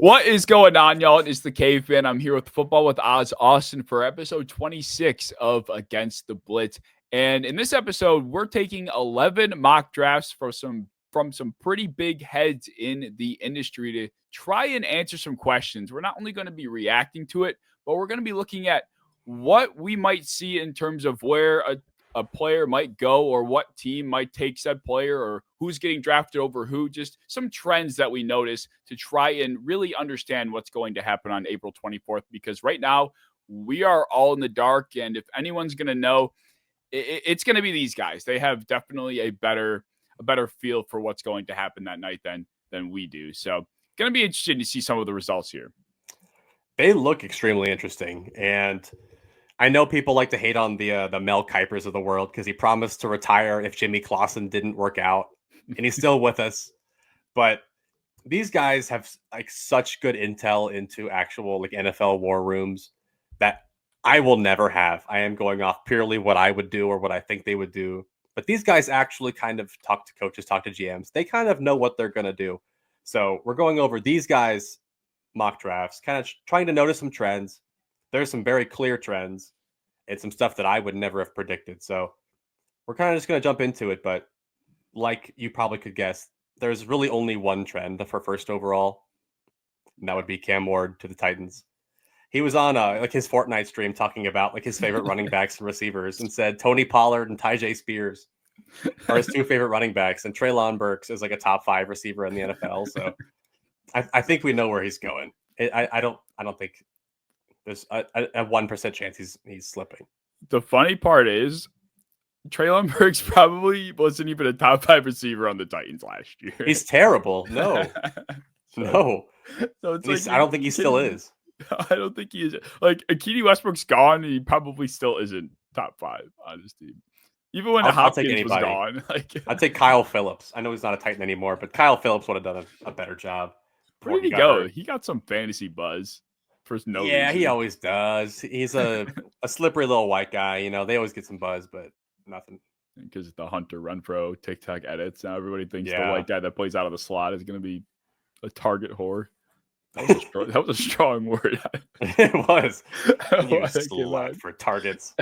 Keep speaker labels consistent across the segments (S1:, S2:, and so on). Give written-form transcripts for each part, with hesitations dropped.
S1: What is going on, y'all? It's the Caveman. I'm here with Football with Odds Austin for episode 26 of Against the Blitz. And in this episode, we're taking 11 mock drafts from some pretty big heads in the industry to try and answer some questions. We're not only going to be reacting to it, but we're going to be looking at what we might see in terms of where a player might go or what team might take said player or who's getting drafted over who, just some trends that we notice to try and really understand what's going to happen on April 24th, because right now we are all in the dark. And if anyone's going to know, it's going to be these guys. They have definitely a better feel for what's going to happen that night than we do. So going to be interesting to see some of the results here.
S2: They look extremely interesting. And I know people like to hate on the Mel Kipers of the world because he promised to retire if Jimmy Clausen didn't work out, and he's still with us. But these guys have like such good intel into actual like NFL war rooms that I will never have. I am going off purely what I would do or what I think they would do. But these guys actually kind of talk to coaches, talk to GMs. They kind of know what they're going to do. So we're going over these guys' mock drafts, kind of trying to notice some trends. There's some very clear trends and some stuff that I would never have predicted. So we're kind of just going to jump into it. But like you probably could guess, there's really only one trend for first overall, and that would be Cam Ward to the Titans. He was on like his Fortnite stream talking about like his favorite running backs and receivers, and said Tony Pollard and Tyjae Spears are his two favorite running backs, and Treylon Burks is like a top 5 receiver in the NFL. So I think we know where he's going. I don't think there's a 1% chance he's slipping.
S1: The funny part is Treylon Burks probably wasn't even a top 5 receiver on the Titans last year.
S2: He's terrible. No.
S1: So it's like,
S2: I don't think he still is.
S1: I don't think he is. Like, Akini Westbrook's gone, and he probably still isn't top 5 on his team. Even when Hopkins was gone.
S2: I'd take Kyle Phillips. I know he's not a Titan anymore, but Kyle Phillips would have done a better job.
S1: Where did he go? He got some fantasy buzz.
S2: Yeah, he always does. He's a slippery little white guy. You know, they always get some buzz, but nothing.
S1: Because the Hunter Renfro TikTok edits, now everybody thinks the white guy that plays out of the slot is going to be a target whore. That was a strong word.
S2: It was. You slut for targets.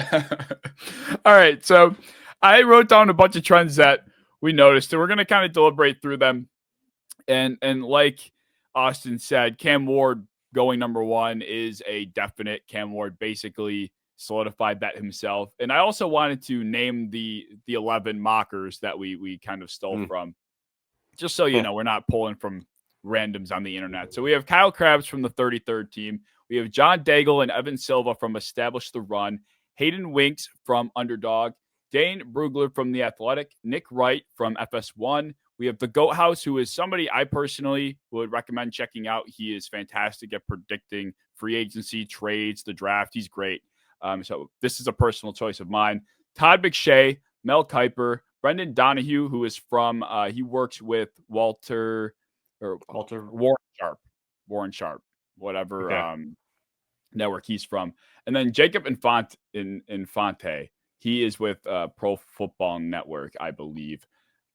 S1: All right, so I wrote down a bunch of trends that we noticed, and we're going to kind of deliberate through them. And like Austin said, Cam Ward going number 1 is a definite. Cam Ward basically solidified that himself. And I also wanted to name the 11 mockers that we kind of stole from, just so you know we're not pulling from randoms on the internet. So we have Kyle Krabs from the 33rd team. We have John Daigle and Evan Silva from Establish the Run. Hayden Winks from Underdog. Dane Brugler from The Athletic. Nick Wright from FS1. We have the Goat House, who is somebody I personally would recommend checking out. He is fantastic at predicting free agency, trades, the draft. He's great. So this is a personal choice of mine. Todd McShay, Mel Kiper, Brendan Donahue, who is from, he works with Warren Sharp, whatever network he's from. And then Jacob Infante. He is with Pro Football Network, I believe.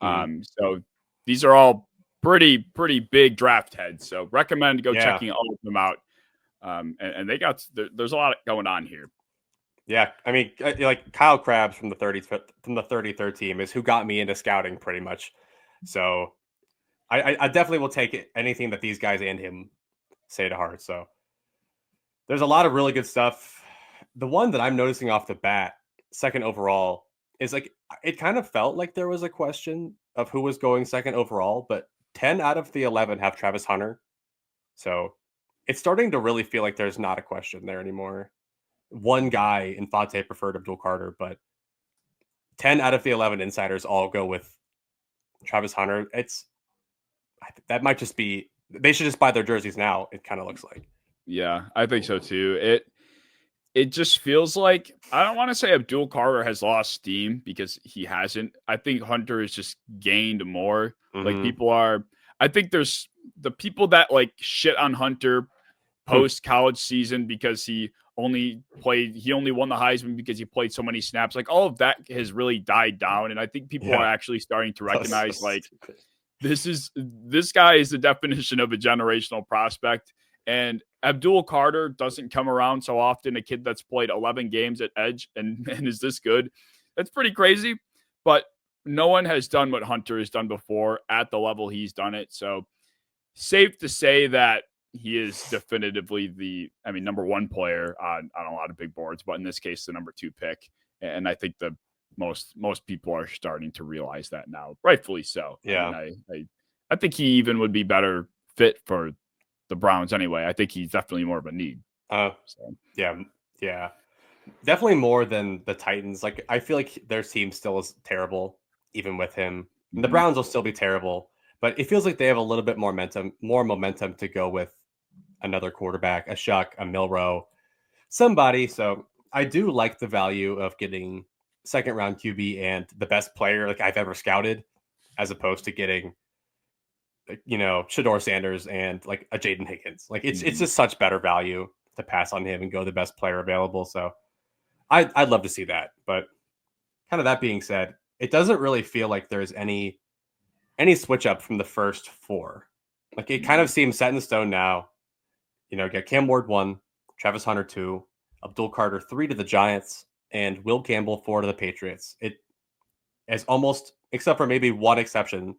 S1: So these are all pretty big draft heads. So recommend checking all of them out. And they there's a lot going on here.
S2: Yeah, I mean, like Kyle Krabs from the 33rd team is who got me into scouting pretty much. So I definitely will take anything that these guys and him say to heart. So there's a lot of really good stuff. The one that I'm noticing off the bat, 2nd overall, is like it kind of felt like there was a question of who was going 2nd overall, but 10 out of the 11 have Travis Hunter. So it's starting to really feel like there's not a question there anymore. One guy, Infante, preferred Abdul Carter, but 10 out of the 11 insiders all go with Travis Hunter. That might just be, they should just buy their jerseys now. It kind of looks like.
S1: Yeah, I think so too. It just feels like, I don't want to say Abdul Carter has lost steam, because he hasn't. I think Hunter has just gained more. Like I think there's the people that like shit on Hunter post college season because he only won the Heisman because he played so many snaps. Like all of that has really died down. And I think people are actually starting to recognize like This guy is the definition of a generational prospect. And Abdul Carter doesn't come around so often. A kid that's played 11 games at edge and is this good. That's pretty crazy. But no one has done what Hunter has done before at the level he's done it. So safe to say that he is definitively number one player on a lot of big boards, but in this case, the number 2 pick. And I think the most people are starting to realize that now, rightfully so.
S2: Yeah.
S1: I think he even would be better fit for the Browns anyway. I think he's definitely more of a need.
S2: Yeah. Definitely more than the Titans. Like, I feel like their team still is terrible, even with him. And the Browns will still be terrible, but it feels like they have a little bit more momentum to go with another quarterback, a Shuck, a Milrow, somebody. So I do like the value of getting second round QB and the best player like I've ever scouted, as opposed to getting, Shador Sanders and like a Jaden Higgins. Like it's just such better value to pass on him and go the best player available. So I'd love to see that. But kind of that being said, it doesn't really feel like there's any switch up from the first 4. Like it kind of seems set in stone now. Get Cam Ward 1, Travis Hunter 2, Abdul Carter 3 to the Giants, and Will Campbell 4 to the Patriots. It is almost, except for maybe one exception,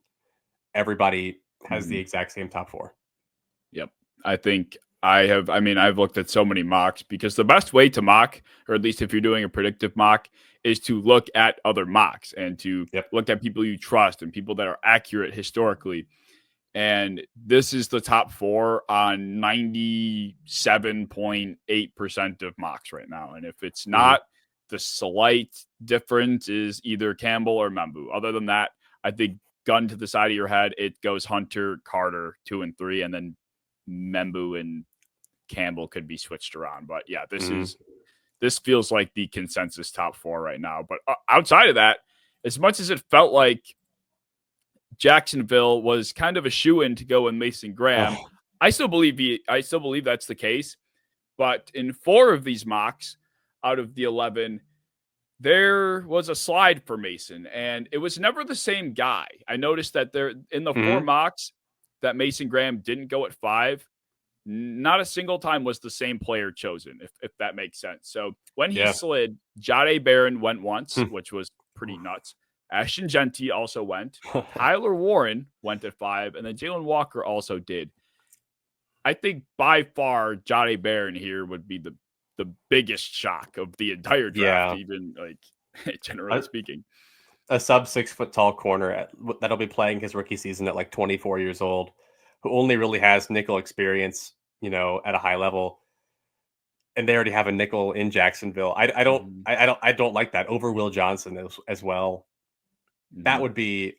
S2: everybody has the exact same top 4.
S1: Yep. I think I've looked at so many mocks, because the best way to mock, or at least if you're doing a predictive mock, is to look at other mocks and to look at people you trust and people that are accurate historically. And this is the top 4 on 97.8% of mocks right now. And if it's not, the slight difference is either Campbell or Membu. Other than that, I think gun to the side of your head, it goes Hunter, Carter, 2 and 3, and then Membu and Campbell could be switched around. But yeah, this feels like the consensus top 4 right now. But outside of that, as much as it felt like Jacksonville was kind of a shoo-in to go with Mason Graham, I still believe that's the case. But in 4 of these mocks out of the 11, there was a slide for Mason, and it was never the same guy. I noticed that there in the 4 mocks that Mason Graham didn't go at 5, not a single time was the same player chosen, if that makes sense. So when he slid, Jahdae Barron went once, which was pretty nuts. Ashton Genty also went. Tyler Warren went at 5, and then Jalen Walker also did. I think by far Jahdae Barron here would be the biggest shock of the entire draft, even like generally speaking.
S2: A sub 6 foot tall corner that'll be playing his rookie season at like 24 years old, who only really has nickel experience, at a high level. And they already have a nickel in Jacksonville. I don't like that over Will Johnson as well. That would be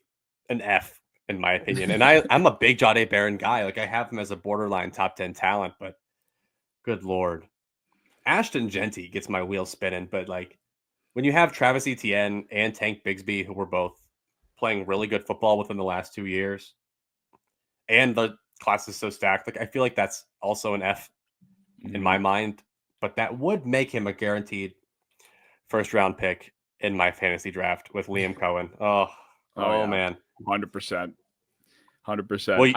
S2: an F in my opinion. And I'm a big Jahdae Barron guy. Like I have him as a borderline top 10 talent, but good Lord. Ashton Genty gets my wheels spinning, but like when you have Travis Etienne and Tank Bigsby, who were both playing really good football within the last 2 years, and the class is so stacked, like I feel like that's also an F in my mind, but that would make him a guaranteed first round pick in my fantasy draft with Liam Cohen. Oh man.
S1: 100%.
S2: Well,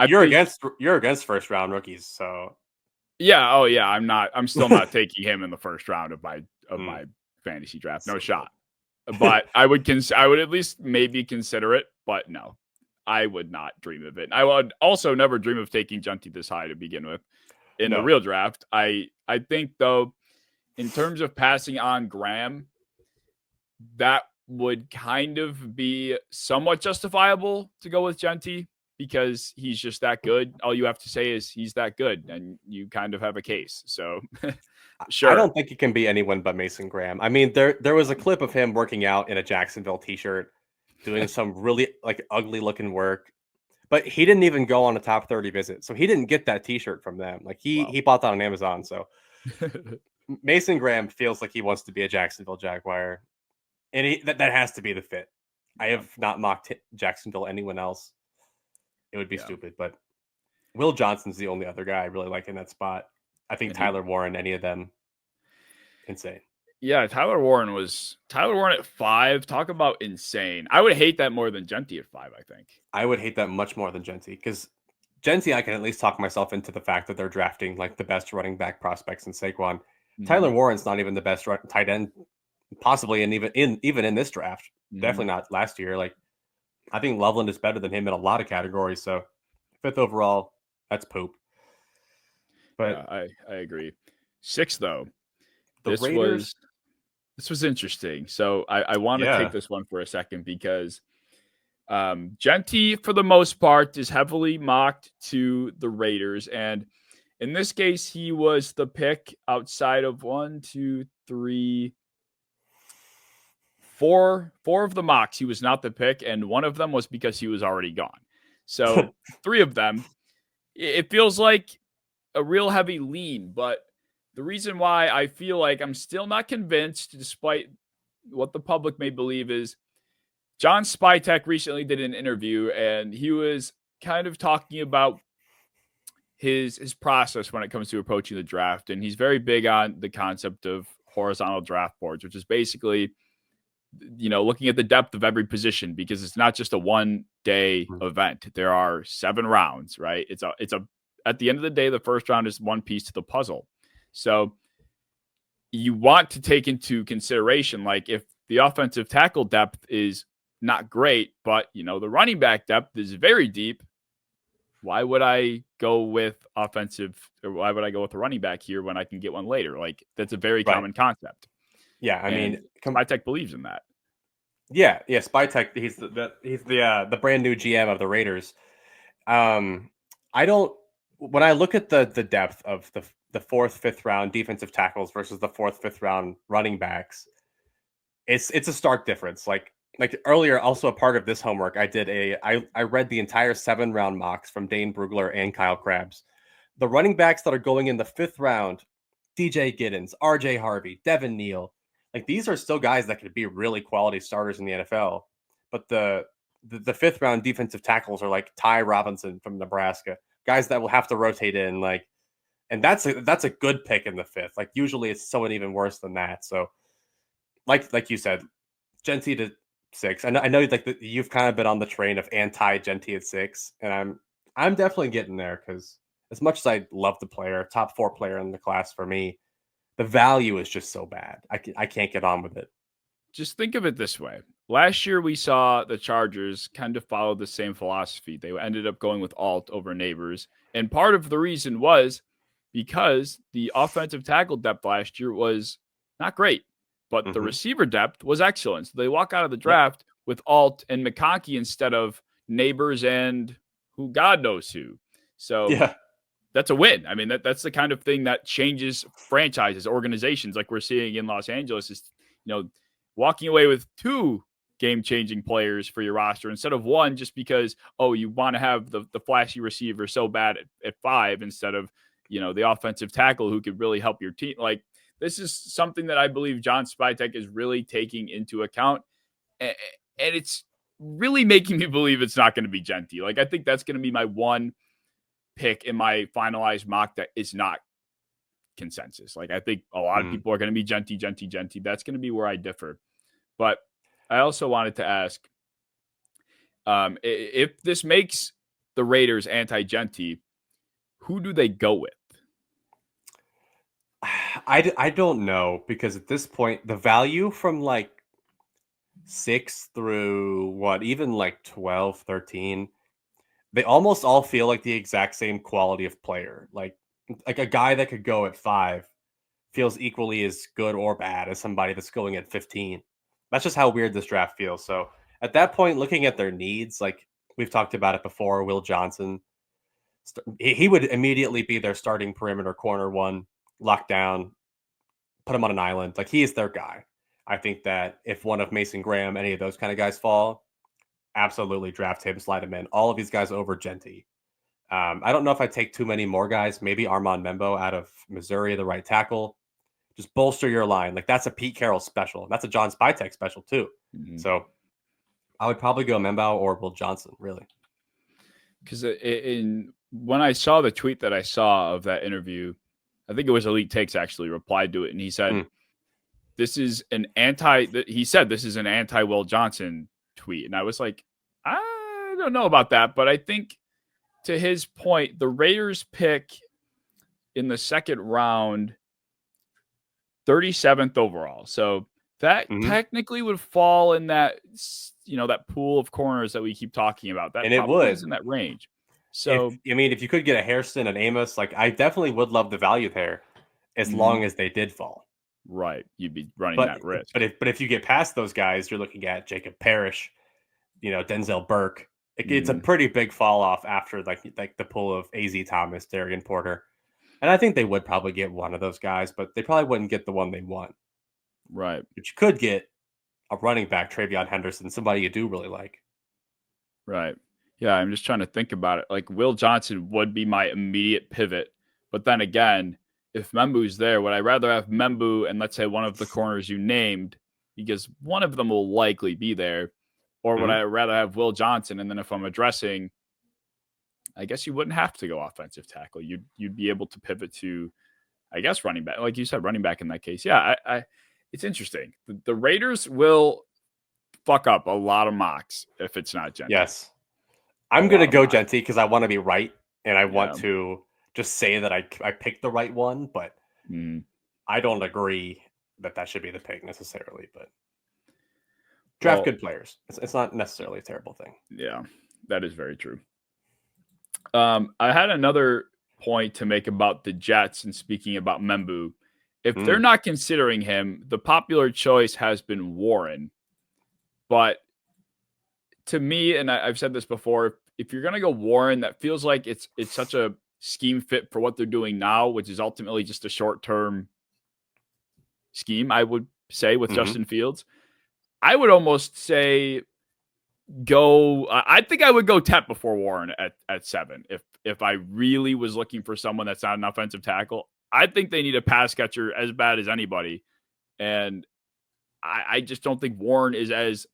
S2: you're against first round rookies, so
S1: yeah. Oh yeah. I'm still not taking him in the first round of my fantasy draft. No shot. But I would at least maybe consider it, but no, I would not dream of it. I would also never dream of taking Genty this high to begin with in the real draft. I think though, in terms of passing on Graham, that would kind of be somewhat justifiable to go with Genty, because he's just that good. All you have to say is he's that good, and you kind of have a case. So, sure.
S2: I don't think it can be anyone but Mason Graham. I mean, there was a clip of him working out in a Jacksonville t-shirt, doing some really like ugly looking work, but he didn't even go on a top 30 visit, so he didn't get that t-shirt from them. Like he bought that on Amazon. So Mason Graham feels like he wants to be a Jacksonville Jaguar, and that has to be the fit. I have not mocked Jacksonville anyone else. It would be stupid, but Will Johnson's the only other guy I really like in that spot. I think Tyler Warren, any of them, insane.
S1: Yeah, Tyler Warren at 5. Talk about insane. I would hate that more than Genty at 5, I think.
S2: I would hate that much more than Genty because Genty, I can at least talk myself into the fact that they're drafting like the best running back prospects in Saquon. Tyler Warren's not even the best tight end, possibly, and even in this draft, definitely not last year. Like I think Loveland is better than him in a lot of categories. So 5th overall, that's poop. But
S1: yeah, I agree. 6 though.
S2: The Raiders.
S1: This was interesting. So I want to take this one for a second because Genty, for the most part, is heavily mocked to the Raiders. And in this case, he was the pick outside of 1, 2, 3, 4 of the mocks. He was not the pick. And one of them was because he was already gone. So 3 of them, it feels like a real heavy lean. But the reason why I feel like I'm still not convinced, despite what the public may believe, is John Spytek recently did an interview and he was kind of talking about his process when it comes to approaching the draft. And he's very big on the concept of horizontal draft boards, which is basically, looking at the depth of every position, because it's not just a 1-day event. There are 7 rounds, right? It's a at the end of the day, the first round is one piece to the puzzle. So you want to take into consideration, like if the offensive tackle depth is not great, but the running back depth is very deep, why would I go with why would I go with a running back here when I can get one later? Like that's a very common concept.
S2: Yeah, I mean,
S1: Spytek believes in that.
S2: Yeah, Spytek. He's the brand new GM of the Raiders. I don't. When I look at the depth of the 4th, 5th round defensive tackles versus the 4th, 5th round running backs, it's a stark difference. Like earlier, also a part of this homework, I read the entire 7-round mocks from Dane, Brugler, and Kyle Krabs. The running backs that are going in the 5th round, DJ Giddens, RJ Harvey, Devin Neal, like these are still guys that could be really quality starters in the NFL. But the 5th round defensive tackles are like Ty Robinson from Nebraska, guys that will have to rotate in, like, and that's a good pick in the 5th. Like usually it's someone even worse than that. So like you said, Genty to 6. I know like you've kind of been on the train of anti Genty at 6, and I'm definitely getting there because as much as I love the player, top 4 player in the class for me, the value is just so bad. I can't get on with it.
S1: Just think of it this way. Last year, we saw the Chargers kind of follow the same philosophy. They ended up going with Alt over Neighbors. And part of the reason was because the offensive tackle depth last year was not great, but the receiver depth was excellent. So they walk out of the draft with Alt and McConkey instead of Neighbors and who God knows who. So that's a win. I mean, that's the kind of thing that changes franchises, organizations, like we're seeing in Los Angeles is, walking away with 2 game-changing players for your roster instead of 1, just because, you want to have the flashy receiver so bad at 5 instead of, the offensive tackle who could really help your team. Like, this is something that I believe John Spytek is really taking into account. And it's really making me believe it's not going to be Genty. Like, I think that's going to be my one pick in my finalized mock that is not consensus. Like, I think a lot of people are going to be Genty. That's going to be where I differ. But I also wanted to ask, if this makes the Raiders anti-Genty, who do they go with?
S2: I don't know, because at this point, the value from like 6 through even like 12, 13, they almost all feel like the exact same quality of player. Like a guy that could go at 5 feels equally as good or bad as somebody that's going at 15. That's just how weird this draft feels. So at that point, looking at their needs, like we've talked about it before, Will Johnson, he would immediately be their starting perimeter corner 1, locked down, put him on an island. Like he is their guy. I think that if one of Mason Graham, any of those kind of guys fall, absolutely draft him, slide him in. All of these guys over Genty. I don't know if I take too many more guys. Maybe Armand Membo out of Missouri, the right tackle. Just bolster your line. Like that's a Pete Carroll special. That's a John Spytek special too. So I would probably go Membo or Will Johnson, really.
S1: Because when I saw the tweet that I saw of that interview, I think it was Elite Takes actually replied to it, and he said, this is an he said this is an anti-Will Johnson tweet. And I was like, I don't know about that. But I think to his point, the Raiders pick in the second round, 37th overall. So that technically would fall in that, that pool of corners that we keep talking about. That
S2: and it
S1: probably
S2: would
S1: is in that range. So
S2: if you could get a Hairston and Amos, like I definitely would love the value there, as long as they did fall.
S1: Right, you'd be running that risk.
S2: But if you get past those guys, you're looking at Jacob Parrish, Denzel Burke. It's a pretty big fall off after like the pull of AZ Thomas, Darian Porter. And I think they would probably get one of those guys, but they probably wouldn't get the one they want.
S1: Right.
S2: But you could get a running back, Travion Henderson, somebody you do really like.
S1: Right. Yeah, I'm just trying to think about it. Like Will Johnson would be my immediate pivot. But then again, if Membu's there, would I rather have Membu and let's say one of the corners you named, because one of them will likely be there, or would I rather have Will Johnson? And then if I'm addressing, I guess you wouldn't have to go offensive tackle. You'd be able to pivot to, I guess, running back. Like you said, running back in that case. Yeah, it's interesting. The Raiders will fuck up a lot of mocks if it's not Genty.
S2: Yes. I'm going to go Genty because I want to be right, and I want to just say that I picked the right one, but I don't agree that should be the pick necessarily. But draft good players. It's not necessarily a terrible thing.
S1: Yeah, that is very true. I had another point to make about the Jets, and speaking about Membu. If they're not considering him, the popular choice has been Warren. But to me, and I've said this before, if you're going to go Warren, that feels like it's such a scheme fit for what they're doing now, which is ultimately just a short-term scheme, I would say, with Justin Fields. I would almost say I think I would go Tep before Warren at 7. If I really was looking for someone that's not an offensive tackle, I think they need a pass catcher as bad as anybody. And I just don't think Warren is as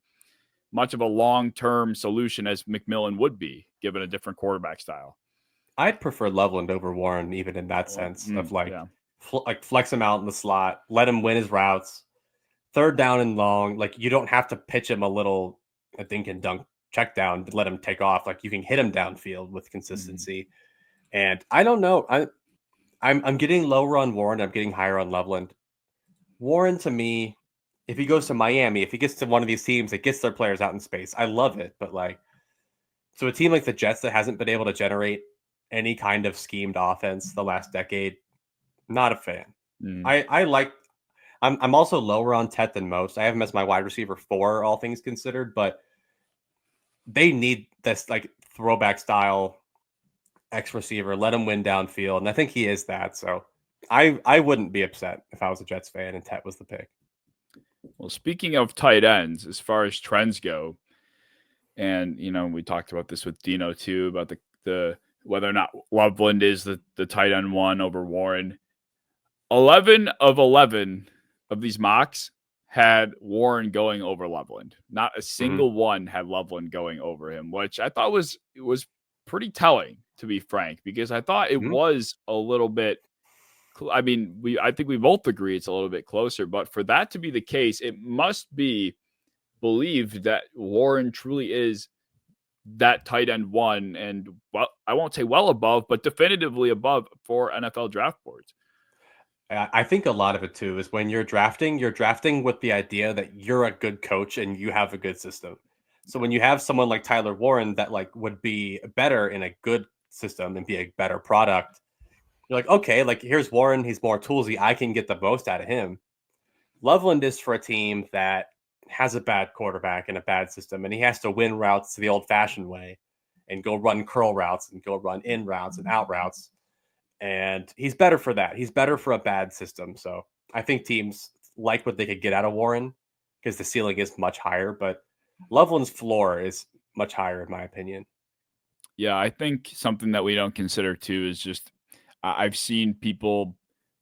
S1: much of a long-term solution as McMillan would be, given a different quarterback style.
S2: I'd prefer Loveland over Warren, even in that sense of like flex him out in the slot, let him win his routes, third down and long. Like you don't have to pitch him a dink and dunk check down to let him take off. Like you can hit him downfield with consistency. And I don't know. I'm getting lower on Warren. I'm getting higher on Loveland. Warren, to me, if he goes to Miami, if he gets to one of these teams that gets their players out in space, I love it. But so a team like the Jets that hasn't been able to generate any kind of schemed offense the last decade, not a fan. I'm also lower on Tet than most. I have him as my wide receiver 4, all things considered, but they need this like throwback style X receiver, let him win downfield. And I think he is that. So I wouldn't be upset if I was a Jets fan and Tet was the pick.
S1: Well, speaking of tight ends, as far as trends go, and we talked about this with Dino too, about the whether or not Loveland is the tight end 1 over Warren. 11 of 11 of these mocks had Warren going over Loveland. Not a single one had Loveland going over him, which I thought was pretty telling, to be frank, because I thought it was a little bit. I mean, I think we both agree it's a little bit closer, but for that to be the case, it must be believed that Warren truly is that tight end 1, and I won't say well above, but definitively above for NFL draft boards.
S2: I think a lot of it too is when you're drafting with the idea that you're a good coach and you have a good system. So when you have someone like Tyler Warren that would be better in a good system and be a better product, you're like, okay, here's Warren. He's more toolsy. I can get the most out of him. Loveland is for a team that has a bad quarterback and a bad system, and he has to win routes the old-fashioned way and go run curl routes and go run in routes and out routes. And he's better for that. He's better for a bad system. So I think teams like what they could get out of Warren because the ceiling is much higher, but Loveland's floor is much higher in my opinion.
S1: Yeah, I think something that we don't consider too is just I've seen people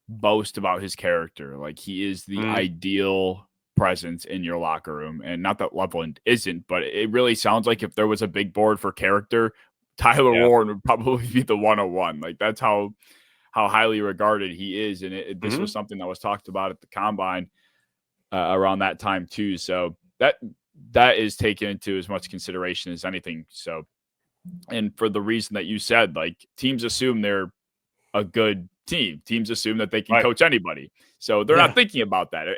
S1: boast about his character. Like he is the ideal presence in your locker room. And not that Loveland isn't, but it really sounds like if there was a big board for character, Tyler Warren would probably be the 101. Like that's how highly regarded he is. And this was something that was talked about at the combine. around that time too. So that is taken into as much consideration as anything. So, and for the reason that you said, like teams assume they're a good team. Teams assume that they can coach anybody. So they're not thinking about that.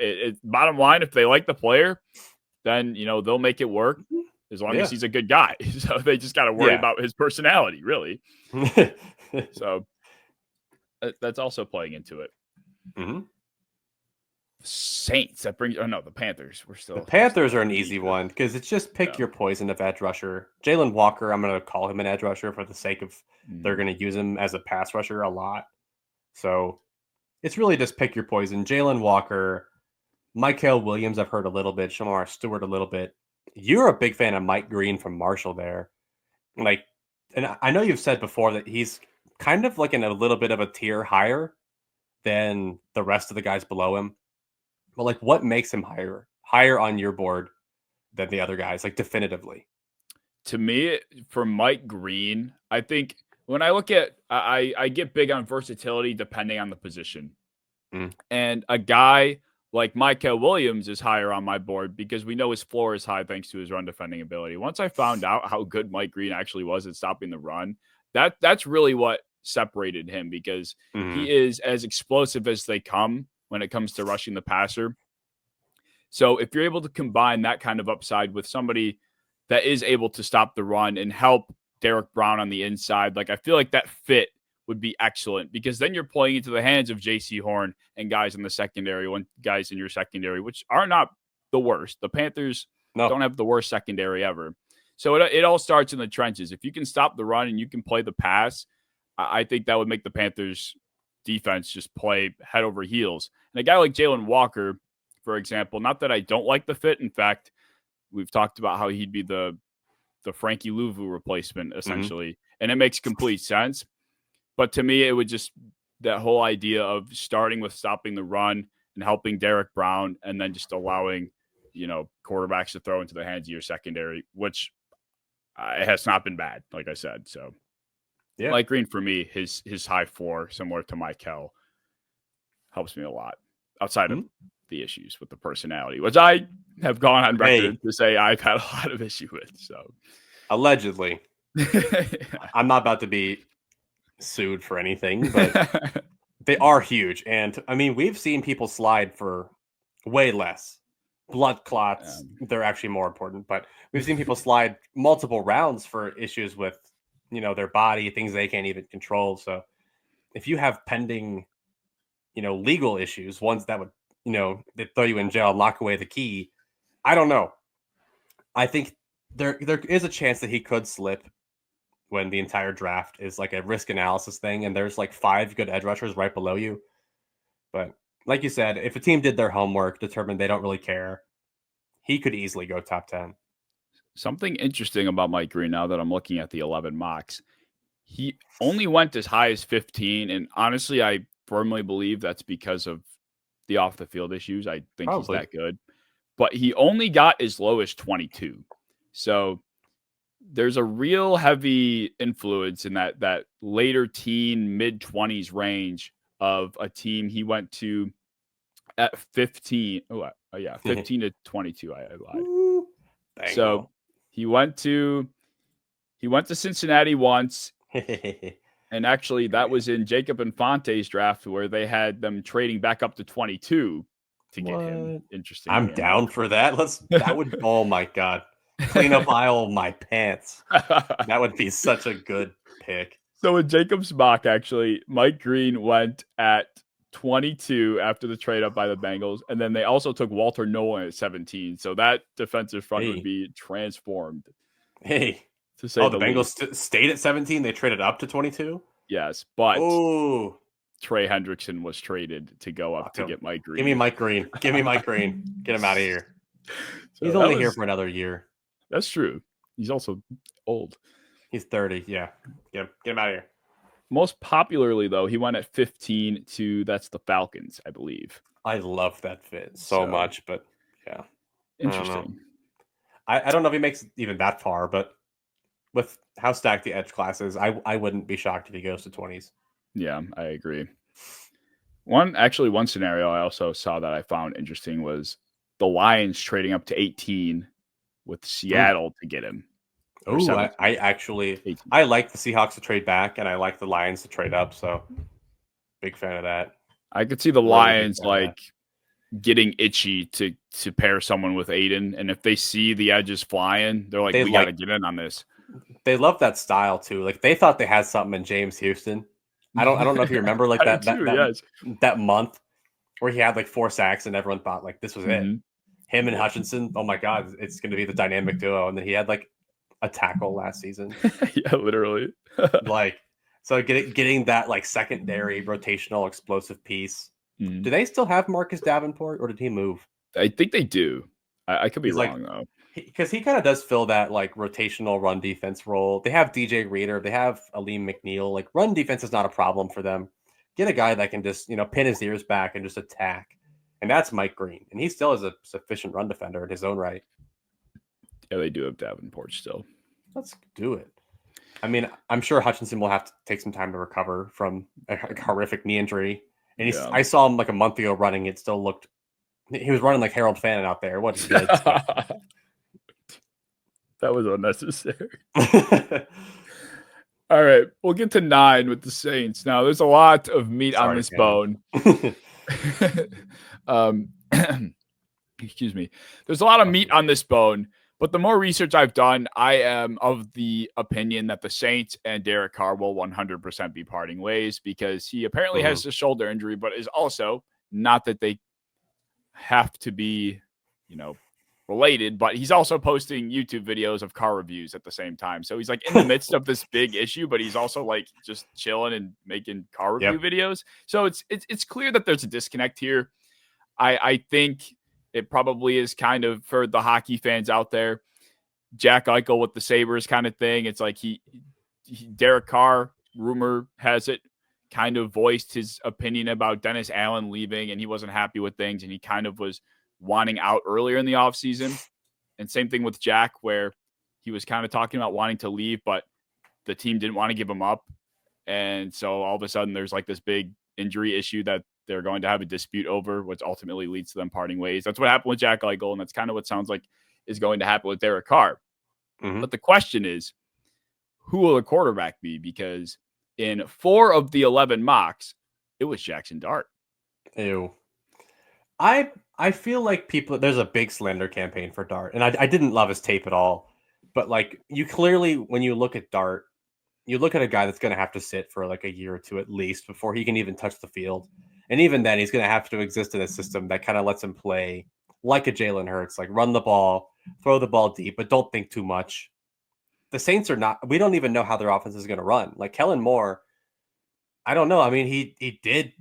S1: Bottom line, if they like the player, then, they'll make it work as long as he's a good guy. So they just got to worry about his personality, really. So that's also playing into it.
S2: Mm-hmm.
S1: Saints, the Panthers.
S2: The Panthers are an easy one because it's just pick your poison of edge rusher. Jalen Walker, I'm going to call him an edge rusher for the sake of they're going to use him as a pass rusher a lot. So it's really just pick your poison. Jalen Walker, Mykel Williams, I've heard a little bit. Shamar Stewart a little bit. You're a big fan of Mike Green from Marshall there. And I know you've said before that he's kind of like in a little bit of a tier higher than the rest of the guys below him. But what makes him higher on your board than the other guys, definitively?
S1: To me, for Mike Green, I think when I look at, I get big on versatility depending on the position. And a guy like Mykel Williams is higher on my board because we know his floor is high thanks to his run defending ability. Once I found out how good Mike Green actually was at stopping the run, that's really what separated him because he is as explosive as they come when it comes to rushing the passer. So if you're able to combine that kind of upside with somebody that is able to stop the run and help Derek Brown on the inside, I feel like that fit would be excellent because then you're playing into the hands of J.C. Horn and guys in the secondary, guys in your secondary, which are not the worst. The Panthers don't have the worst secondary ever. So it all starts in the trenches. If you can stop the run and you can play the pass, I think that would make the Panthers defense just play head over heels. And a guy like Jalen Walker, for example, not that I don't like the fit. In fact, we've talked about how he'd be the Frankie Louvu replacement, essentially. And it makes complete sense. But to me, it would just that whole idea of starting with stopping the run and helping Derek Brown and then just allowing, quarterbacks to throw into the hands of your secondary, which it has not been bad, like I said. So Mike Green, for me, his high floor, similar to Mykel, helps me a lot outside of the issues with the personality, which I have gone on record to say I've had a lot of issue with. So
S2: allegedly, I'm not about to be sued for anything, but they are huge. And I mean, we've seen people slide for way less. Blood clots, they're actually more important, but we've seen people slide multiple rounds for issues with, their body, things they can't even control. So if you have pending, legal issues, ones that would, they throw you in jail, lock away the key, I don't know. I think there is a chance that he could slip when the entire draft is a risk analysis thing and there's 5 good edge rushers right below you. But like you said, if a team did their homework, determined they don't really care, he could easily go top 10.
S1: Something interesting about Mike Green now that I'm looking at the 11 mocks, he only went as high as 15. And honestly, I firmly believe that's because of the off the field issues. I think he's that good, but he only got as low as 22. So there's a real heavy influence in that later teen, mid 20s range of a team. He went to at 15. 15 to 22. I lied.
S2: Ooh,
S1: so he went to Cincinnati once. And actually, that was in Jacob Infante's draft where they had them trading back up to 22 to get him. Interesting.
S2: I'm down for that. That would, oh my God. Clean up aisle my pants. That would be such a good pick.
S1: So in Jacob's mock, actually, Mike Green went at 22 after the trade up by the Bengals. And then they also took Walter Nolan at 17. So that defensive front would be transformed.
S2: To say the Bengals stayed at 17. They traded up to 22.
S1: Yes, but Trey Hendrickson was traded to go up to get Mike Green.
S2: Give me Mike Green. Give me Mike Green. Get him out of here. So he's only here for another year.
S1: That's true. He's also old.
S2: He's 30. Yeah. Get him out of here.
S1: Most popularly, though, he went at 15 to that's the Falcons, I believe.
S2: I love that fit so much, but yeah.
S1: Interesting.
S2: I don't know if he makes even that far, but with how stacked the edge class is, I wouldn't be shocked if he goes to 20s.
S1: Yeah, I agree. One scenario I also saw that I found interesting was the Lions trading up to 18 with Seattle to get him.
S2: Oh, I actually
S1: 18.
S2: I like the Seahawks to trade back, and I like the Lions to trade up. So big fan of that.
S1: I could see the
S2: Really
S1: Lions like getting itchy to pair someone with Aiden, and if they see the edges flying, they're like, we got to get in on this.
S2: They love that style too. Like they thought they had something in James Houston. I don't know if you remember like that month where he had like 4 sacks and everyone thought like this was it. Him and Hutchinson, oh my God, it's going to be the dynamic duo. And then he had like a tackle last season.
S1: Yeah, literally.
S2: Like, so getting that like secondary rotational explosive piece. Do they still have Marcus Davenport or did he move?
S1: I think they do. I could be wrong though.
S2: Because he kind of does fill that like rotational run defense role. They have DJ Reader. They have Aleem McNeil. Like run defense is not a problem for them. Get a guy that can just, pin his ears back and just attack. And that's Mike Green. And he still is a sufficient run defender in his own right.
S1: Yeah, they do have Davenport still.
S2: Let's do it. I mean, I'm sure Hutchinson will have to take some time to recover from a horrific knee injury. And I saw him like a month ago running. It still looked, he was running like Harold Fannin out there. What he did.
S1: That was unnecessary. All right, we'll get to 9 with the Saints. Now, there's a lot of meat on this bone. Excuse me. There's a lot of meat on this bone, but the more research I've done, I am of the opinion that the Saints and Derek Carr will 100% be parting ways because he apparently has a shoulder injury, but is also not that they have to be, related, but he's also posting YouTube videos of car reviews at the same time. So he's like in the midst of this big issue, but he's also like just chilling and making car review videos. So it's clear that there's a disconnect here. I think it probably is kind of for the hockey fans out there, Jack Eichel with the Sabres kind of thing. It's like Derek Carr, rumor has it, kind of voiced his opinion about Dennis Allen leaving and he wasn't happy with things and he kind of was wanting out earlier in the offseason. And same thing with Jack, where he was kind of talking about wanting to leave, but the team didn't want to give him up. And so all of a sudden there's like this big injury issue that they're going to have a dispute over, which ultimately leads to them parting ways. That's what happened with Jack Eichel, and that's kind of what sounds like is going to happen with Derek Carr. But the question is, who will the quarterback be? Because in 4 of the 11 mocks, it was Jackson Dart.
S2: Ew. I feel like there's a big slander campaign for Dart, and I didn't love his tape at all. But like you clearly, when you look at Dart, you look at a guy that's going to have to sit for like a year or two at least before he can even touch the field. And even then, he's going to have to exist in a system that kind of lets him play like a Jalen Hurts, like run the ball, throw the ball deep, but don't think too much. The Saints are not, we don't even know how their offense is going to run. Like Kellen Moore, I don't know. I mean, he did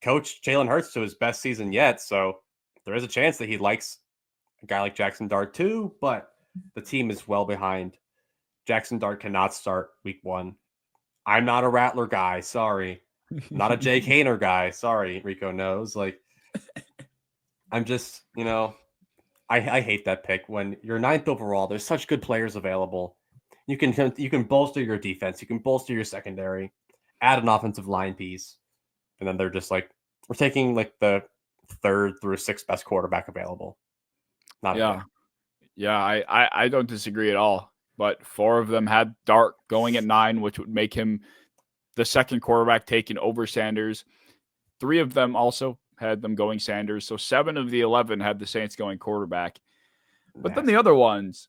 S2: coach Jalen Hurts to his best season yet. So there is a chance that he likes a guy like Jackson Dart too, but the team is well behind. Jackson Dart cannot start week 1. I'm not a Rattler guy. Sorry. Not a Jake Hayner guy. Sorry. Rico knows. Like, I'm just, I hate that pick when you're 9th overall. There's such good players available. You can bolster your defense. You can bolster your secondary, add an offensive line piece. And then they're just like, we're taking like the 3rd through 6th best quarterback available.
S1: I don't disagree at all. But 4 of them had Dart going at 9, which would make him the 2nd quarterback taken over Sanders. 3 of them also had them going Sanders. So 7 of the 11 had the Saints going quarterback. But then the other ones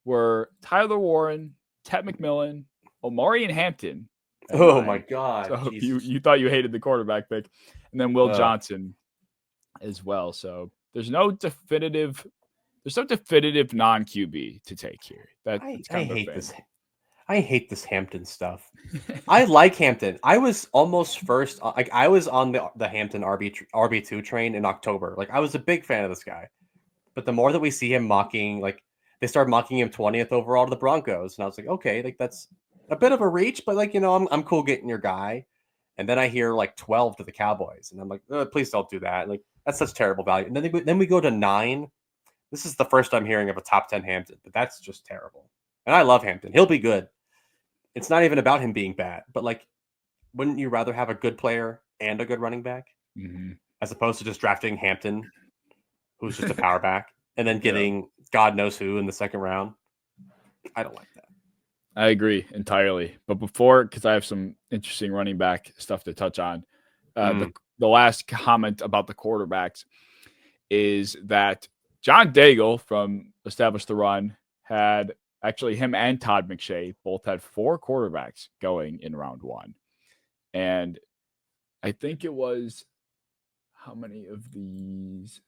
S1: were Tyler Warren, Ted McMillan, Omari and Hampton.
S2: Oh my God.
S1: So you thought you hated the quarterback pick. And then Will Johnson as well. So there's no definitive non-QB to take here.
S2: I hate this Hampton stuff. I like Hampton. I was almost first. Like I was on the Hampton RB2 train in October. Like I was a big fan of this guy. But the more that we see him mocking, like they started mocking him 20th overall to the Broncos, and I was like, okay, like that's a bit of a reach, but like I'm cool getting your guy. And then I hear like 12 to the Cowboys, and I'm like, please don't do that. Like that's such terrible value. And then we go to 9. This is the first I'm hearing of a top 10 Hampton, but that's just terrible. And I love Hampton. He'll be good. It's not even about him being bad, but like, wouldn't you rather have a good player and a good running back as opposed to just drafting Hampton who's just a power back, and then getting God knows who in the second round. I don't like that.
S1: I agree entirely. But before, because I have some interesting running back stuff to touch on, the last comment about the quarterbacks is that John Daigle from Establish the Run had actually him and Todd McShay both had 4 quarterbacks going in round 1. And I think it was how many of these?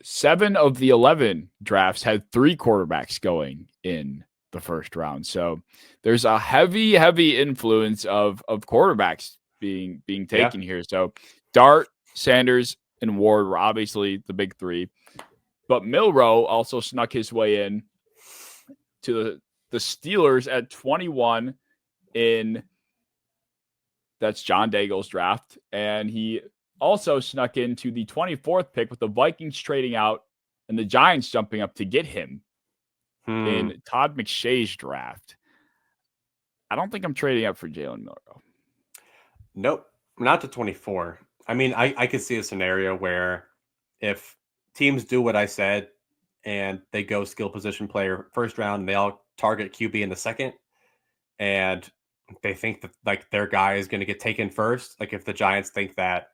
S1: 7 of the 11 drafts had 3 quarterbacks going in the first round. So there's a heavy influence of quarterbacks being taken here. So Dart, Sanders, and Ward were obviously the big 3. But Milroe also snuck his way in to the Steelers at 21 in that's John Daigle's draft. And he also snuck into the 24th pick with the Vikings trading out and the Giants jumping up to get him in Todd McShay's draft. I don't think I'm trading up for Jalen Milroe.
S2: Nope, not to 24. I mean, I could see a scenario where if teams do what I said and they go skill position player first round and they all target QB in the second, and they think that like their guy is going to get taken first, like if the Giants think that,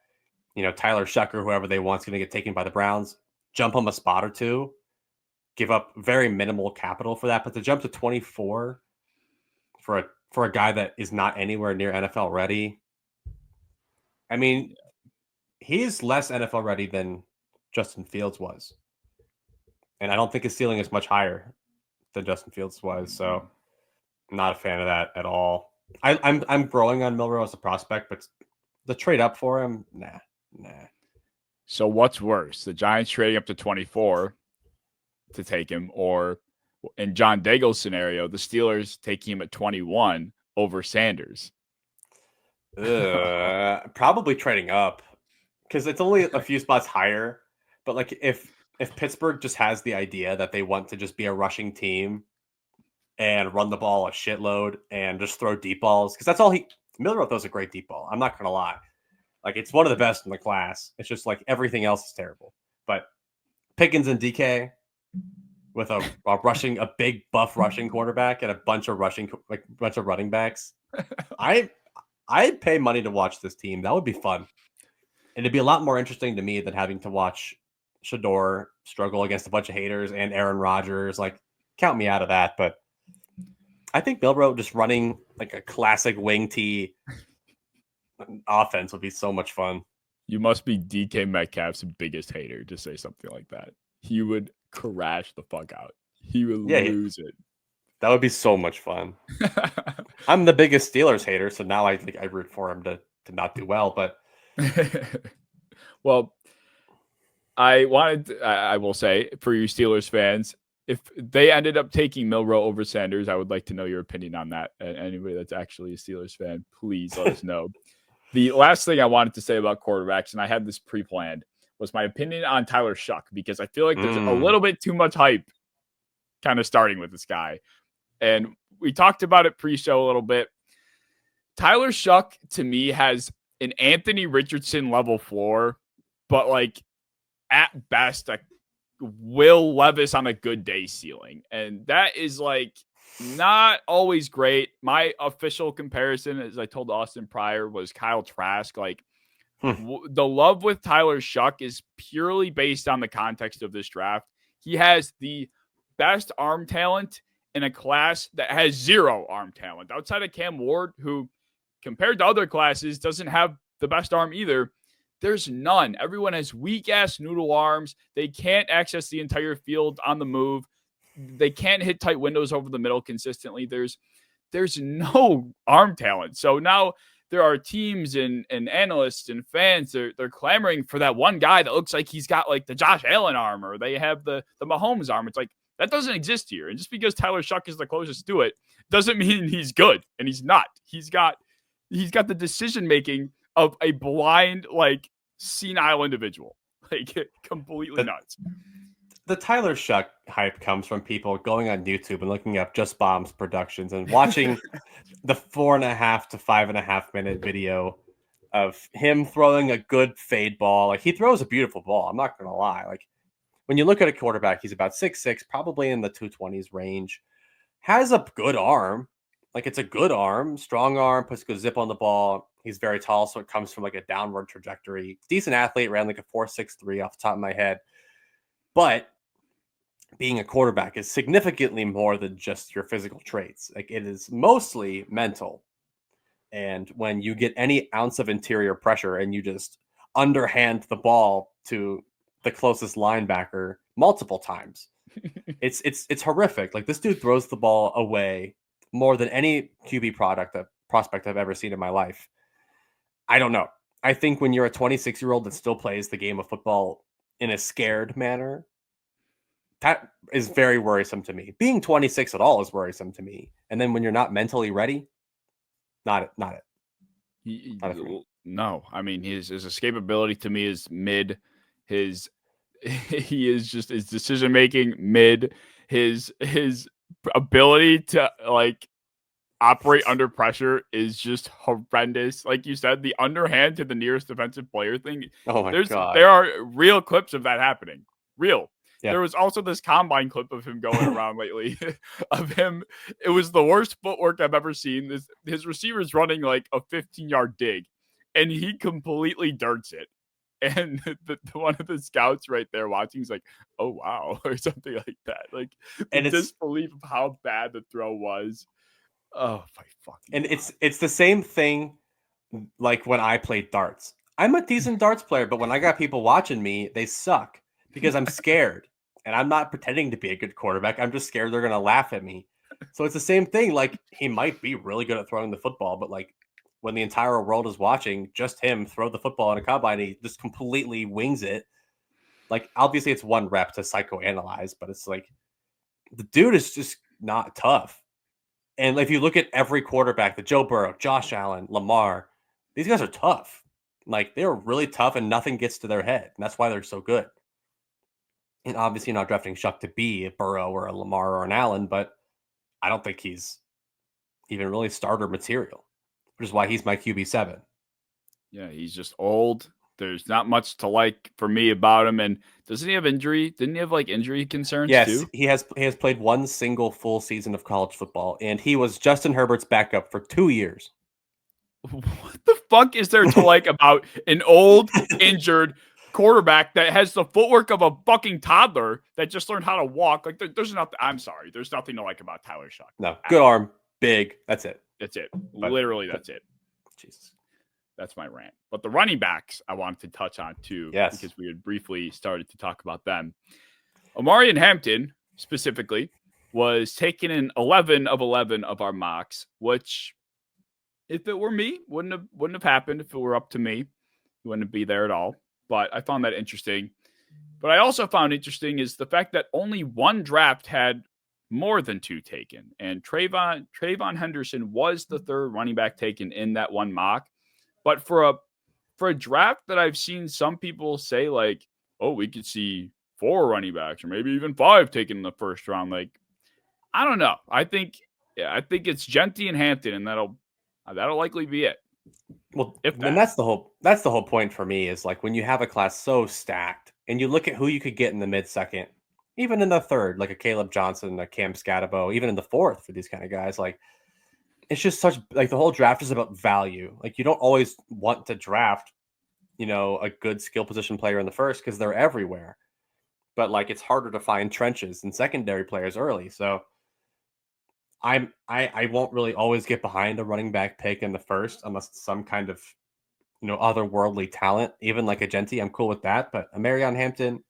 S2: you know, Tyler Shuck or whoever they want is going to get taken by the Browns, jump him a spot or 2, give up very minimal capital for that. But to jump to 24 for a guy that is not anywhere near NFL ready, I mean, he's less NFL ready than Justin Fields was. And I don't think his ceiling is much higher than Justin Fields was. So I'm not a fan of that at all. I'm growing on Milroe as a prospect, but the trade up for him, nah.
S1: So what's worse, the Giants trading up to 24 to take him, or in John Daigle's scenario, the Steelers taking him at 21 over Sanders?
S2: Probably trading up because it's only a few spots higher. But like if Pittsburgh just has the idea that they want to just be a rushing team and run the ball a shitload and just throw deep balls, because that's all Milroe throws a great deep ball. I'm not gonna lie. Like, it's one of the best in the class. It's just like everything else is terrible. But Pickens and DK with a big buff rushing quarterback and a bunch of running backs. I'd pay money to watch this team. That would be fun. And it'd be a lot more interesting to me than having to watch Shador struggle against a bunch of haters and Aaron Rodgers. Like, count me out of that. But I think Milroe just running like a classic wing tee offense would be so much fun.
S1: You must be DK Metcalf's biggest hater to say something like that. He would crash the fuck out. He would lose it.
S2: That would be so much fun. I'm the biggest Steelers hater, so now I think I root for him to not do well. But
S1: well, I will say, for you Steelers fans, if they ended up taking Milroe over Sanders, I would like to know your opinion on that. And anybody that's actually a Steelers fan, please let us know. The last thing I wanted to say about quarterbacks, and I had this pre-planned, was my opinion on Tyler Shuck, because I feel like there's a little bit too much hype kind of starting with this guy. And we talked about it pre-show a little bit. Tyler Shuck, to me, has an Anthony Richardson level floor, but like at best, a Will Levis on a good day ceiling. And that is like not always great. My official comparison, as I told Austin prior, was Kyle Trask. Like, the love with Tyler Shuck is purely based on the context of this draft. He has the best arm talent in a class that has 0 arm talent. Outside of Cam Ward, who, compared to other classes, doesn't have the best arm either, there's none. Everyone has weak-ass noodle arms. They can't access the entire field on the move. They can't hit tight windows over the middle consistently. There's no arm talent. So now there are teams and analysts and fans, they're clamoring for that one guy that looks like he's got like the Josh Allen arm, or they have the Mahomes arm. It's like, that doesn't exist here. And just because Tyler Shuck is the closest to it doesn't mean he's good. And he's not. He's got the decision-making of a blind, like, senile individual. Like, completely nuts.
S2: The Tyler Shuck hype comes from people going on YouTube and looking up Just Bombs Productions and watching the 4.5 to 5.5 minute video of him throwing a good fade ball. Like, he throws a beautiful ball. I'm not going to lie. Like, when you look at a quarterback, he's about 6'6", probably in the 220s range. Has a good arm. Like, it's a good arm, strong arm, puts good zip on the ball. He's very tall, so it comes from like a downward trajectory. Decent athlete, ran like a 4.63 off the top of my head. But being a quarterback is significantly more than just your physical traits. Like, it is mostly mental. And when you get any ounce of interior pressure and you just underhand the ball to the closest linebacker multiple times, it's horrific. Like, this dude throws the ball away more than any QB prospect I've ever seen in my life. I don't know. I think when you're a 26-year-old that still plays the game of football in a scared manner, that is very worrisome to me. Being 26 at all is worrisome to me. And then when you're not mentally ready, not it. Not it for me.
S1: No, I mean, his escapability to me is mid. His decision making mid. His ability to like operate under pressure is just horrendous. Like you said, the underhand to the nearest defensive player thing.
S2: Oh my God.
S1: There are real clips of that happening. Real.
S2: Yeah.
S1: There was also this combine clip of him going around lately of him. It was the worst footwork I've ever seen. His receiver's running like a 15-yard dig, and he completely dirts it. And one of the scouts right there watching is like, "Oh wow," or something like that. Like, and disbelief of how bad the throw was. Oh my fucking!
S2: And God. It's the same thing. Like when I played darts, I'm a decent darts player, but when I got people watching me, they suck because I'm scared. And I'm not pretending to be a good quarterback. I'm just scared they're going to laugh at me. So it's the same thing. Like, he might be really good at throwing the football, but like when the entire world is watching, just him throw the football in a combine, he just completely wings it. Like, obviously it's one rep to psychoanalyze, but it's like the dude is just not tough. And if you look at every quarterback, the Joe Burrow, Josh Allen, Lamar, these guys are tough. Like, they're really tough and nothing gets to their head. And that's why they're so good. And obviously you're not drafting Shuck to be a Burrow or a Lamar or an Allen, but I don't think he's even really starter material, which is why he's my QB7.
S1: Yeah, he's just old. There's not much to like for me about him. And doesn't he have injury? Didn't he have like injury concerns too?
S2: Yes, he has played one single full season of college football, and he was Justin Herbert's backup for 2 years.
S1: What the fuck is there to like about an old, injured quarterback that has the footwork of a fucking toddler that just learned how to walk? Like, there's nothing. I'm sorry, there's nothing to like about Tyler Shuck.
S2: No, good arm, big. That's it.
S1: That's it. Literally, that's it.
S2: Jesus,
S1: that's my rant. But the running backs I wanted to touch on too,
S2: yes,
S1: because we had briefly started to talk about them. Omarion Hampton specifically was taken in 11 of 11 of our mocks, which, if it were me, wouldn't have happened. If it were up to me, he wouldn't be there at all. But I found that interesting. But I also found interesting is the fact that only one draft had more than 2 taken. And Trayvon Henderson was the 3rd running back taken in that one mock. But for a draft that I've seen some people say like, oh, we could see 4 running backs or maybe even 5 taken in the first round. Like, I don't know. I think it's Genty and Hampton, and that'll likely be it.
S2: Well, and that's the whole point for me is like when you have a class so stacked and you look at who you could get in the mid-second, even in the 3rd, like a Caleb Johnson, a Cam Scatabo, even in the 4th for these kind of guys, like it's just such like the whole draft is about value. Like, you don't always want to draft, a good skill position player in the 1st because they're everywhere. But like it's harder to find trenches and secondary players early. So I won't really always get behind a running back pick in the 1st unless it's some kind of otherworldly talent. Even like a Genty, I'm cool with that. But Omarion Hampton,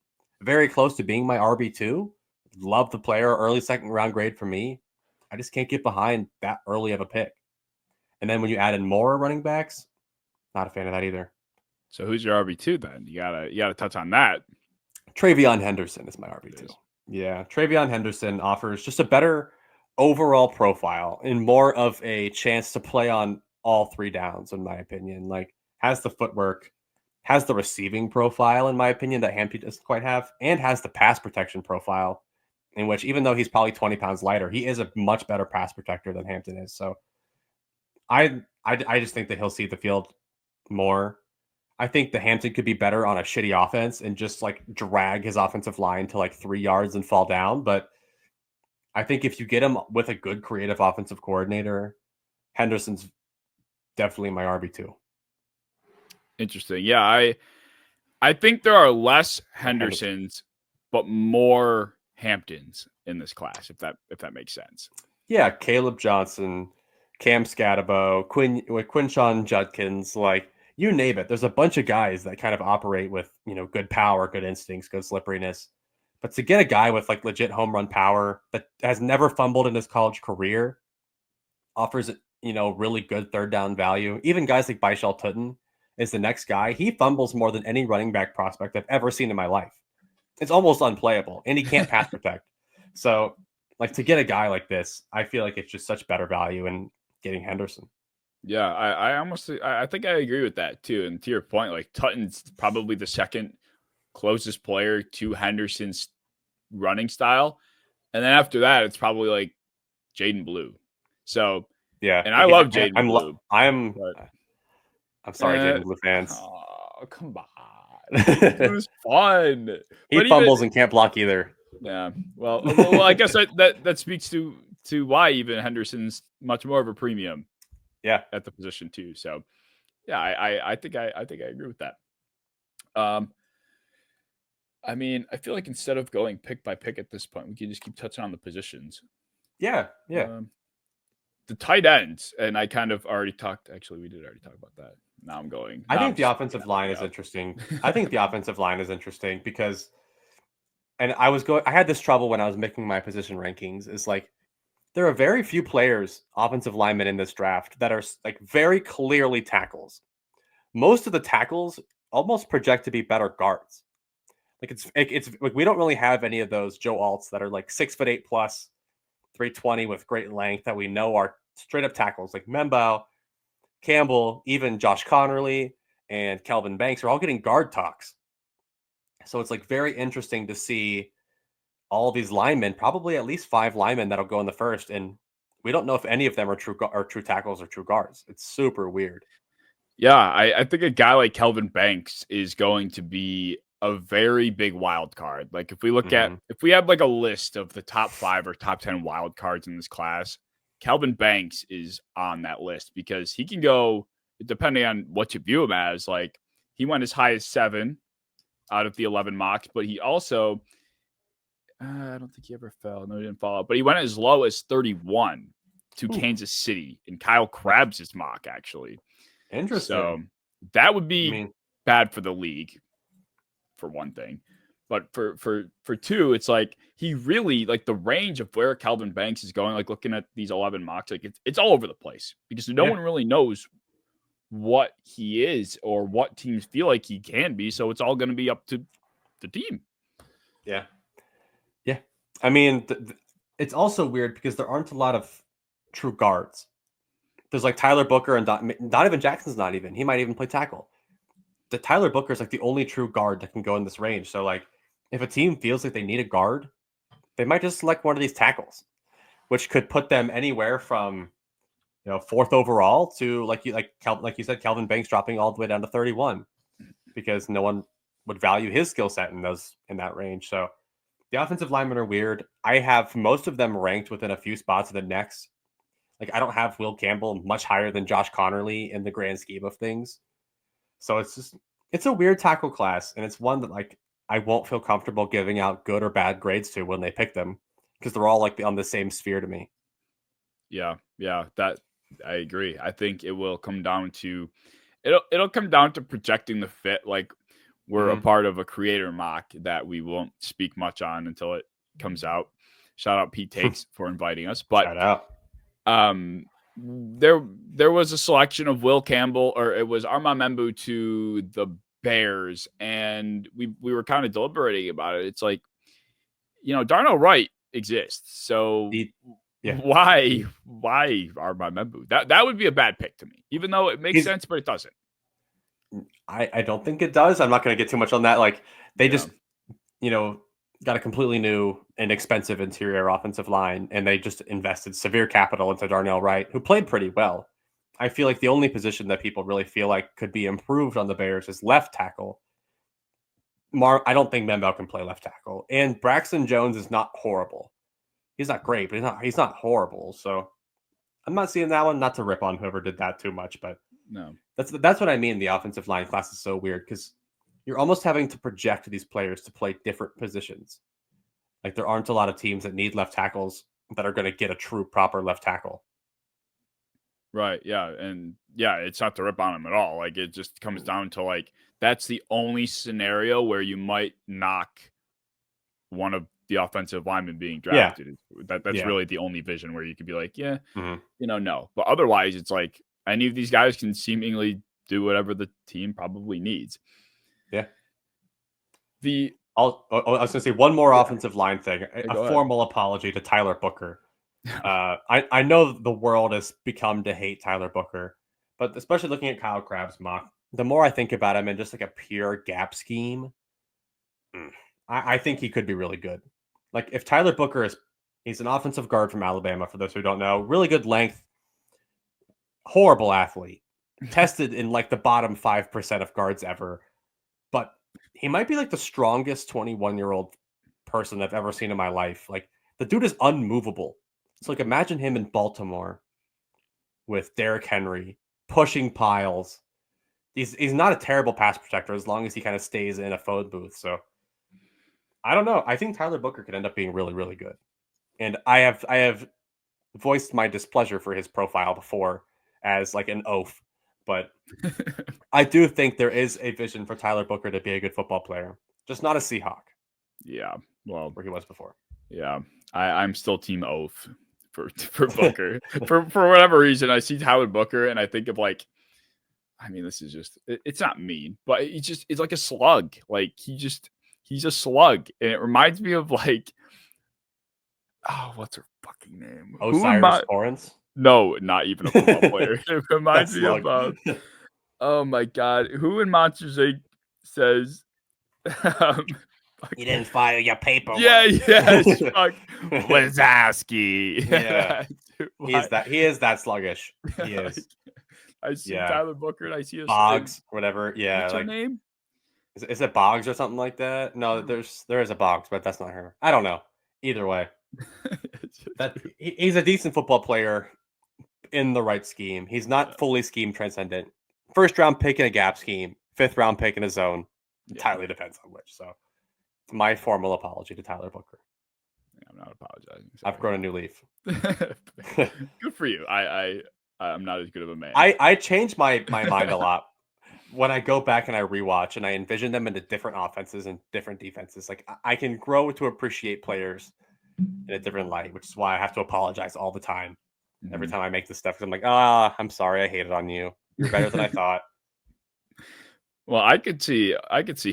S2: very close to being my RB2. Love the player. Early 2nd round grade for me. I just can't get behind that early of a pick. And then when you add in more running backs, not a fan of that either.
S1: So who's your RB2 then? You gotta touch on that.
S2: Travion Henderson is my RB2. Yeah, Travion Henderson offers just a better overall profile and more of a chance to play on all 3 downs, in my opinion. Like, has the footwork, has the receiving profile, in my opinion, that Hampton doesn't quite have, and has the pass protection profile, in which, even though he's probably 20 pounds lighter, he is a much better pass protector than Hampton is. So I just think that he'll see the field more. I think the Hampton could be better on a shitty offense and just like drag his offensive line to like 3 yards and fall down. But I think if you get him with a good creative offensive coordinator, Henderson's definitely my RB2.
S1: Interesting. Yeah, I think there are less Hendersons, but more Hamptons in this class, if that makes sense.
S2: Yeah, Caleb Johnson, Cam Scatabo, Quinshawn Judkins, like you name it. There's a bunch of guys that kind of operate with, good power, good instincts, good slipperiness. But to get a guy with like legit home run power that has never fumbled in his college career, offers, really good third down value. Even guys like Baishal Tutton is the next guy. He fumbles more than any running back prospect I've ever seen in my life. It's almost unplayable, and he can't pass protect. So, like, to get a guy like this, I feel like it's just such better value in getting Henderson.
S1: Yeah, I think I agree with that too. And to your point, like Tutton's probably the second closest player to Henderson's running style, and then after that, it's probably like Jaden Blue. So
S2: yeah,
S1: and I love Jaden Blue.
S2: I'm sorry, Jaden Blue fans.
S1: Oh, come on. It was fun.
S2: He fumbles and can't block either.
S1: Yeah. Well, I guess that speaks to why even Henderson's much more of a premium.
S2: Yeah,
S1: at the position too. So, yeah, I think I agree with that. I mean, I feel like instead of going pick by pick at this point, we can just keep touching on the positions.
S2: Yeah.
S1: The tight ends, and I kind of already talked. Actually, we did already talk about that. Now I'm going.
S2: I think the offensive line is interesting. I think the offensive line is interesting because, and I had this trouble when I was making my position rankings. Is like there are very few players, offensive linemen in this draft that are like very clearly tackles. Most of the tackles almost project to be better guards. Like it's like we don't really have any of those Joe Alts that are like 6'8" plus, 320 with great length that we know are straight up tackles. Like Membo, Campbell, even Josh Connerly and Kelvin Banks are all getting guard talks. So it's like very interesting to see all these linemen, probably at least 5 linemen that'll go in the first, and we don't know if any of them are true tackles or true guards. It's super weird.
S1: Yeah, I think a guy like Kelvin Banks is going to be a very big wild card. Like if we look at if we have like a list of the top 5 or top 10 wild cards in this class, Kelvin Banks is on that list because he can go, depending on what you view him as, like he went as high as 7 out of the 11 mocks, but he also I don't think he ever fell. No, he didn't fall out. But he went as low as 31 to Kansas City. And Kyle Krabs' mock, actually.
S2: Interesting.
S1: So that would be bad for the league, for one thing. But for two, it's like he really, like the range of where Kelvin Banks is going, like looking at these 11 mocks, like it's all over the place. Because no one really knows what he is or what teams feel like he can be. So it's all going to be up to the team.
S2: Yeah. Yeah. I mean, it's also weird because there aren't a lot of true guards. There's like Tyler Booker and Donovan Jackson's not even. He might even play tackle. The Tyler Booker is like the only true guard that can go in this range. So like if a team feels like they need a guard, they might just select one of these tackles, which could put them anywhere from 4th overall to like you said, Kelvin Banks dropping all the way down to 31 because no one would value his skill set in that range. So the offensive linemen are weird. I have most of them ranked within a few spots of the next. Like I don't have Will Campbell much higher than Josh Connerly in the grand scheme of things. So it's a weird tackle class, and it's one that like I won't feel comfortable giving out good or bad grades to when they pick them because they're all like on the same sphere to me.
S1: Yeah, that I agree. I think it will come down to it'll come down to projecting the fit. Like we're a part of a creator mock that we won't speak much on until it comes out. Shout out Pete Takes for inviting us. But
S2: shout out.
S1: There was a selection of Will Campbell, or it was Armand Membu to the Bears, and we were kind of deliberating about it. It's like, Darnell Wright exists, so why Armand Membu? That would be a bad pick to me, even though it makes sense, but it doesn't.
S2: I don't think it does. I'm not going to get too much on that. Like they just, got a completely new and expensive interior offensive line, and they just invested severe capital into Darnell Wright, who played pretty well. I feel like the only position that people really feel like could be improved on the Bears is left tackle. I don't think Mel can play left tackle, and Braxton Jones is not horrible. He's not great, but he's not horrible. So I'm not seeing that one. Not to rip on whoever did that too much, but
S1: No.
S2: that's what I mean. The offensive line class is so weird because you're almost having to project these players to play different positions. Like there aren't a lot of teams that need left tackles that are going to get a true proper left tackle.
S1: Right. Yeah. And yeah, it's not to rip on him at all. Like it just comes down to like that's the only scenario where you might knock one of the offensive linemen being drafted. Yeah. That's really the only vision where you could be like, yeah, no. But otherwise, it's like any of these guys can seemingly do whatever the team probably needs.
S2: Yeah.
S1: I
S2: was going to say one more offensive line thing. A formal apology to Tyler Booker. I know the world has become to hate Tyler Booker, but especially looking at Kyle Crabb's mock, the more I think about him in just like a pure gap scheme, I think he could be really good. Like if Tyler Booker he's an offensive guard from Alabama, for those who don't know, really good length, horrible athlete, tested in like the bottom 5% of guards ever, but he might be like the strongest 21-year-old person I've ever seen in my life. Like the dude is unmovable. So like imagine him in Baltimore with Derrick Henry pushing piles. He's not a terrible pass protector as long as he kind of stays in a phone booth. So I don't know. I think Tyler Booker could end up being really, really good. And I have voiced my displeasure for his profile before as like an oaf, but I do think there is a vision for Tyler Booker to be a good football player, just not a Seahawk.
S1: Yeah, well,
S2: where he was before.
S1: Yeah, I'm still team oaf for Booker. for whatever reason, I see Tyler Booker and I think of like, I mean, this is just it's not mean, but it's like a slug. Like he's a slug, and it reminds me of like, oh, what's her fucking name?
S2: Osiris Torrance?
S1: No, not even a football player. It reminds me of oh my god, who in Monsters Inc. says
S2: you didn't file your paperwork.
S1: Yeah, fuck Wazowski.
S2: Yeah. He is that sluggish. He is.
S1: I see Tyler Booker and I see
S2: Boggs, whatever. Yeah.
S1: What's her name?
S2: Is it Boggs or something like that? No, there is a Boggs, but that's not her. I don't know. Either way. He's a decent football player in the right scheme. He's not fully scheme transcendent. First round pick in a gap scheme, 5th round pick in a zone. Entirely depends on which. So my formal apology to Tyler Booker.
S1: Yeah, I'm not apologizing.
S2: Sorry. I've grown a new leaf.
S1: Good for you. I'm not as good of a man.
S2: I change my mind a lot when I go back and I rewatch and I envision them into different offenses and different defenses. Like I can grow to appreciate players in a different light, which is why I have to apologize all the time. Every time I make this stuff, because I'm like, I'm sorry, I hated on you. You're better than I thought.
S1: Well, I could see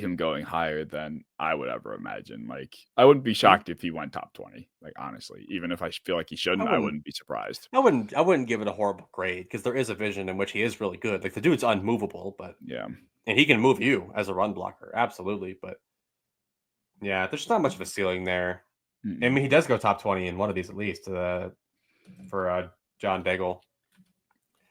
S1: him going higher than I would ever imagine. Like, I wouldn't be shocked if he went top 20. Like, honestly, even if I feel like he shouldn't, I wouldn't be surprised.
S2: I wouldn't give it a horrible grade because there is a vision in which he is really good. Like the dude's unmovable, but and he can move you as a run blocker, absolutely. But yeah, there's not much of a ceiling there. I mean, he does go top 20 in one of these at least for John Daigle.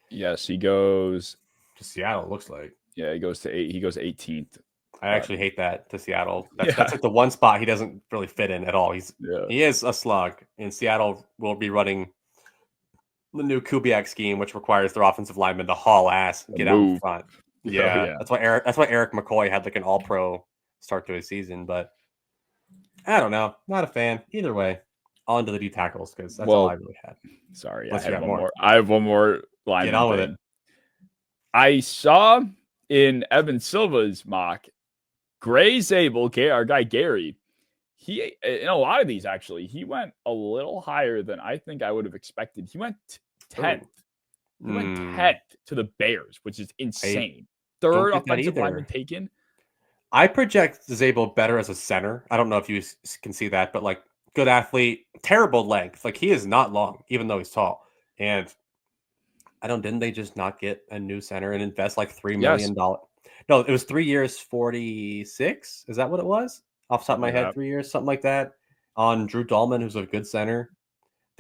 S1: Yes, he goes
S2: to Seattle. It looks like.
S1: Yeah, he goes 18th.
S2: I actually hate that to Seattle. That's like the one spot he doesn't really fit in at all. He is a slug. And Seattle will be running the new Kubiak scheme, which requires their offensive linemen to haul ass and get out in front. Yeah. That's why Eric McCoy had like an all-pro start to his season. But I don't know. Not a fan. Either way, on to the D tackles because that's all I really had.
S1: Sorry, I have one more line.
S2: Get on with it.
S1: I saw in Evan Silva's mock, Gray Zabel, our guy Gary, he in a lot of these actually, he went a little higher than I think I would have expected. He went 10th. He went 10th to the Bears, which is insane. Third offensive lineman taken.
S2: I project Zabel better as a center. I don't know if you can see that, but like good athlete, terrible length. Like he is not long, even though he's tall. And didn't they just not get a new center and invest like $3 million? No, it was 3 years, 46. Is that what it was? Off the top of my head, 3 years, something like that. On Drew Dahlman, who's a good center.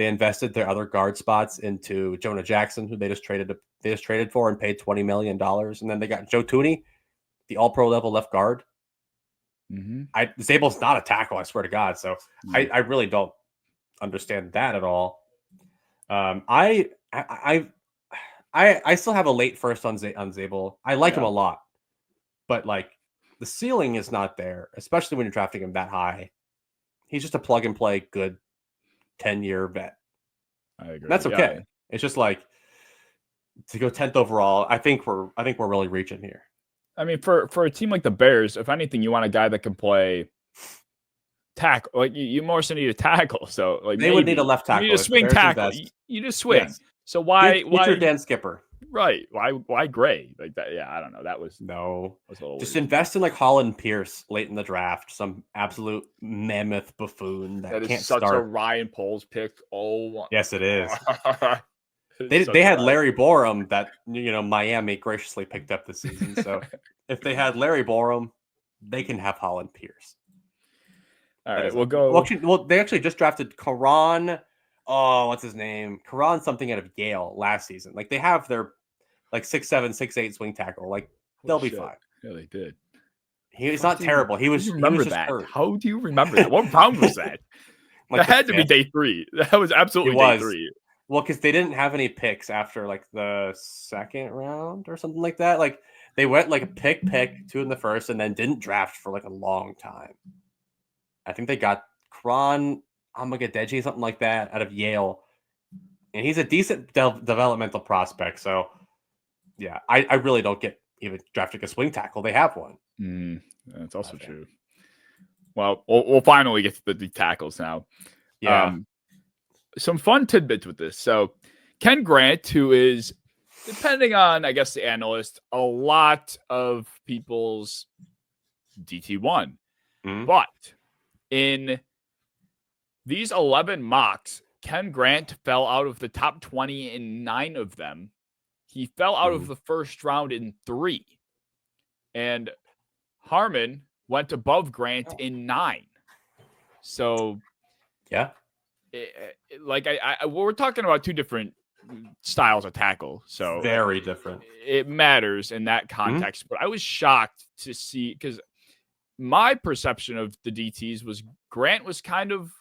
S2: They invested their other guard spots into Jonah Jackson, who they just traded for and paid $20 million. And then they got Joe Tooney, the all-pro level left guard. Zabel's not a tackle, I swear to God. So I really don't understand that at all. I still have a late first on Zabel. I like him a lot, but like the ceiling is not there, especially when you're drafting him that high. He's just a plug and play good 10-year vet.
S1: I agree.
S2: That's okay. Yeah. It's just like to go 10th overall. I think we're really reaching here.
S1: I mean, for a team like the Bears, if anything, you want a guy that can play tackle. Like you more so need a tackle. So like
S2: they would need a left tackle.
S1: You need a swing tackle. You just swing. Yes. So why
S2: your Dan Skipper?
S1: Right. Why Gray like that? Yeah, I don't know. That was
S2: just weird. Invest in like Holland Pierce late in the draft. Some absolute mammoth buffoon that can't
S1: such
S2: start.
S1: A Ryan Poles pick. Oh,
S2: yes, it is. They had Larry Borum that Miami graciously picked up this season. So if they had Larry Borum, they can have Holland Pierce.
S1: All right, we'll go.
S2: Well, they actually just drafted Karan. Oh, what's his name? Karan something out of Yale last season. Like they have their like 6'7", 6'8" swing tackle. Like they'll be fine.
S1: Yeah, they did.
S2: He's not terrible. He was
S1: that. How do you remember that? What round was that? That had to be day 3. That was absolutely day 3.
S2: Well, because they didn't have any picks after like the second round or something like that. Like they went like a pick 2 in the first and then didn't draft for like a long time. I think they got Kron Amagadeji, something like that, out of Yale. And he's a decent developmental prospect. So, yeah, I really don't get even drafting a swing tackle. They have one.
S1: That's also true. Well, we'll finally get to the tackles now.
S2: Yeah.
S1: Some fun tidbits with this. So, Ken Grant, who is, depending on, I guess, the analyst, a lot of people's DT1. But in these 11 mocks, Ken Grant fell out of the top 20 in 9 of them. He fell out of the first round in 3. And Harmon went above Grant in 9. So,
S2: yeah.
S1: We're talking about 2 different styles of tackle. So
S2: very different.
S1: It matters in that context. But I was shocked to see, because my perception of the DTs was Grant was kind of,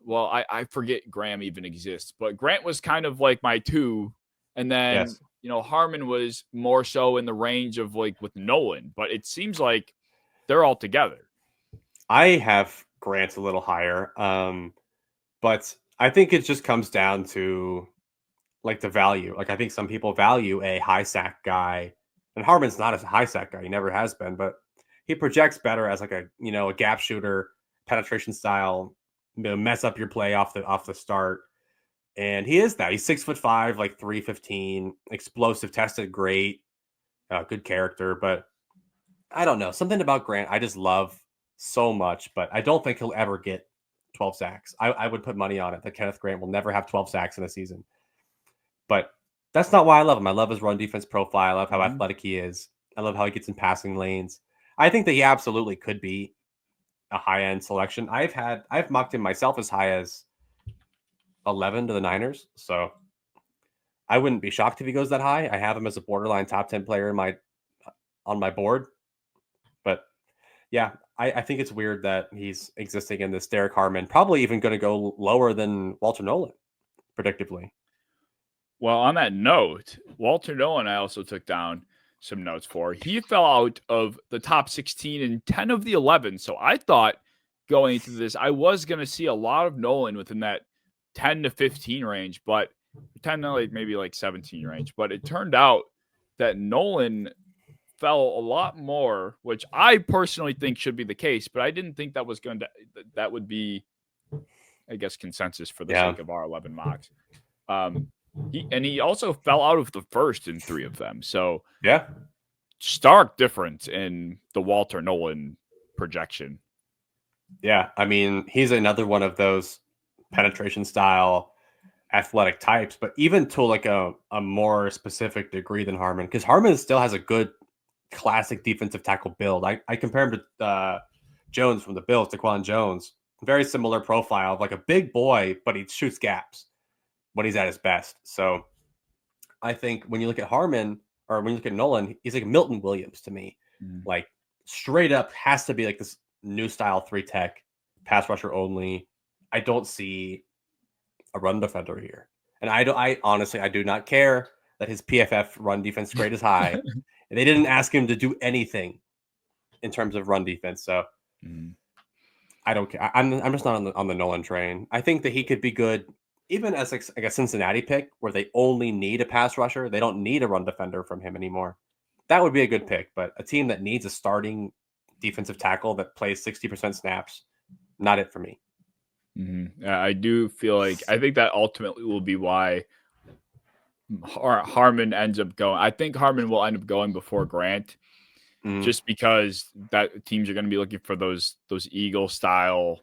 S1: well, I forget Graham even exists, but Grant was kind of like my 2. And then, Harmon was more so in the range of like with Nolan, but it seems like they're all together.
S2: I have Grant a little higher. But I think it just comes down to like the value. Like I think some people value a high sack guy, and Harmon's not a high sack guy. He never has been, but he projects better as like a gap shooter, penetration style, mess up your play off the start. And he is that. He's 6'5", like 315, explosive, tested great, good character. But I don't know, something about Grant I just love so much, but I don't think he'll ever get 12 sacks. I would put money on it that Kenneth Grant will never have 12 sacks in a season. But that's not why I love him. I love his run defense profile. I love how athletic he is. I love how he gets in passing lanes. I think that he absolutely could be a high-end selection. I've mocked him myself as high as 11 to the Niners. So I wouldn't be shocked if he goes that high. I have him as a borderline top 10 player on my board. But yeah, I think it's weird that he's existing in this Derek Harmon, probably even going to go lower than Walter Nolan, predictably.
S1: Well, on that note, Walter Nolan, I also took down some notes for. He fell out of the top 16 in 10 of the 11. So I thought going into this, I was going to see a lot of Nolan within that 10 to 15 range, but 10 to maybe 17 range. But it turned out that Nolan fell a lot more, which I personally think should be the case, but I didn't think that would be, I guess, consensus for the sake of our 11 mocks. He also fell out of the first in 3 of them. So
S2: yeah,
S1: stark difference in the Walter Nolan projection.
S2: Yeah, I mean, he's another one of those penetration style athletic types, but even to like a more specific degree than Harmon, because Harmon still has a good classic defensive tackle build. I compare him to Jones from the Bills, Daquan Jones. very similar profile of like a big boy, but he shoots gaps when he's at his best. So I think when you look at Harmon or when you look at Nolan, he's like Milton Williams to me. Like straight up has to be like this new style 3-tech, pass rusher only. I don't see a run defender here. And I honestly, I do not care that his PFF run defense grade is high. And they didn't ask him to do anything in terms of run defense. So I don't care. I'm just not on the Nolan train. I think that he could be good even as like a Cincinnati pick where they only need a pass rusher. They don't need a run defender from him anymore. That would be a good pick, but a team that needs a starting defensive tackle that plays 60% snaps, not it for me.
S1: I do feel like I think that ultimately will be why Harmon ends up going. I think Harmon will end up going before Grant, just because that teams are going to be looking for those Eagle style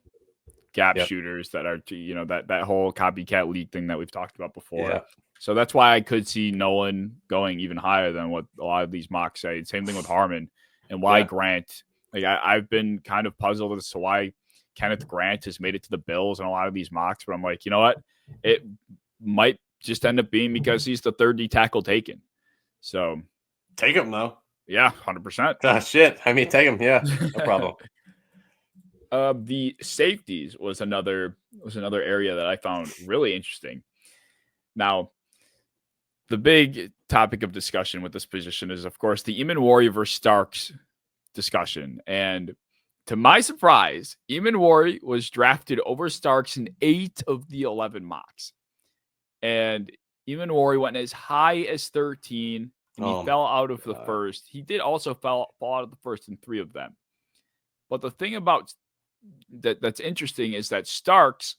S1: gap shooters that are, that whole copycat league thing that we've talked about before.
S2: Yeah.
S1: So that's why I could see Nolan going even higher than what a lot of these mocks say. Same thing with Harmon, and why Grant. Like I've been kind of puzzled as to why Kenneth Grant has made it to the Bills in a lot of these mocks, but I'm like, you know what? It might just end up being because he's the third D tackle taken. So
S2: take him though.
S1: Yeah, 100%.
S2: Shit. I mean, take him. Yeah, no problem.
S1: The safeties was another area that I found really interesting. Now, the big topic of discussion with this position is, of course, the Emmanwori versus Starks discussion. And to my surprise, Emmanwori was drafted over Starks in 8 of the 11 mocks. And Emmanwori went as high as 13, and he fell out of the first. He did also fall out of the first in 3 of them. But the thing about that's interesting is that Starks,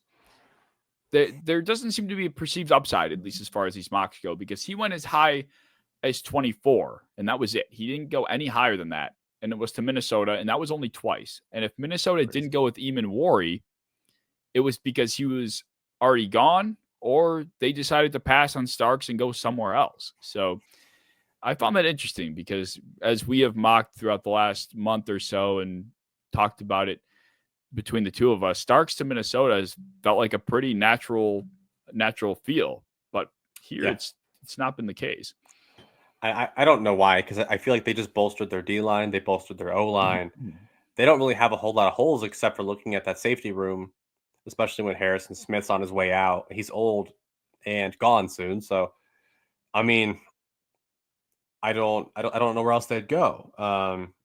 S1: there doesn't seem to be a perceived upside, at least as far as these mocks go, because he went as high as 24, and that was it. He didn't go any higher than that, and it was to Minnesota, and that was only twice. And if Minnesota didn't go with Emmanwori, it was because he was already gone, or they decided to pass on Starks and go somewhere else. So I found that interesting because as we have mocked throughout the last month or so and talked about it between the two of us, Starks to Minnesota has felt like a pretty natural feel, but here it's not been the case.
S2: I don't know why, because I feel like they just bolstered their D-line, they bolstered their O-line. They don't really have a whole lot of holes except for looking at that safety room, especially when Harrison Smith's on his way out. He's old and gone soon, so I mean, I don't know where else they'd go.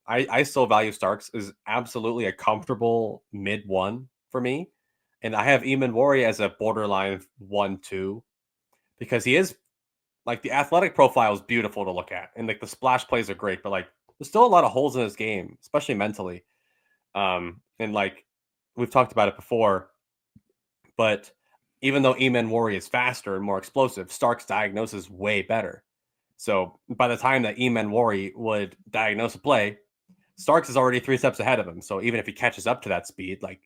S2: I still value Starks as absolutely a comfortable mid-1 for me. And I have Emmanwori as a borderline 1-2 because he is like the athletic profile is beautiful to look at. And like the splash plays are great, but like there's still a lot of holes in his game, especially mentally. And like we've talked about it before, but even though Emmanwori is faster and more explosive, Starks' diagnosis is way better. So by the time that Emmanwori would diagnose a play, Starks is already 3 steps ahead of him. So even if he catches up to that speed, like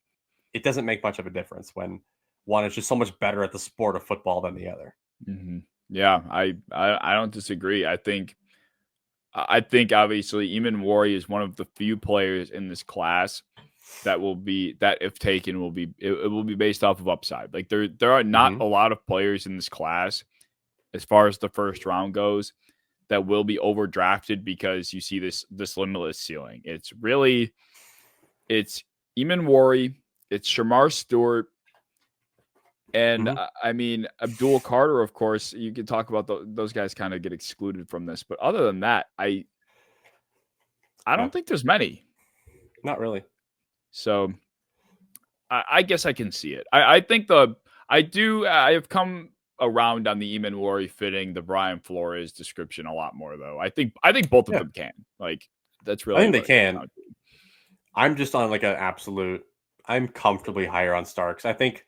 S2: it doesn't make much of a difference when one is just so much better at the sport of football than the other.
S1: Yeah, I don't disagree. I think obviously Emmanwori is one of the few players in this class that will be that if taken will be it will be based off of upside. Like there are not a lot of players in this class as far as the first round goes that will be overdrafted because you see this limitless ceiling. It's Emmanwori, it's Shamar Stewart, and I mean Abdul Carter. Of course, you can talk about those guys kind of get excluded from this, but other than that, I don't think there's many.
S2: Not really.
S1: So I guess I can see it. I think I have come around on the Emmanwori fitting the Brian Flores description a lot more, though. I think both of them can. Like that's really.
S2: I think they can. I'm just on like an absolute. I'm comfortably higher on Starks. I think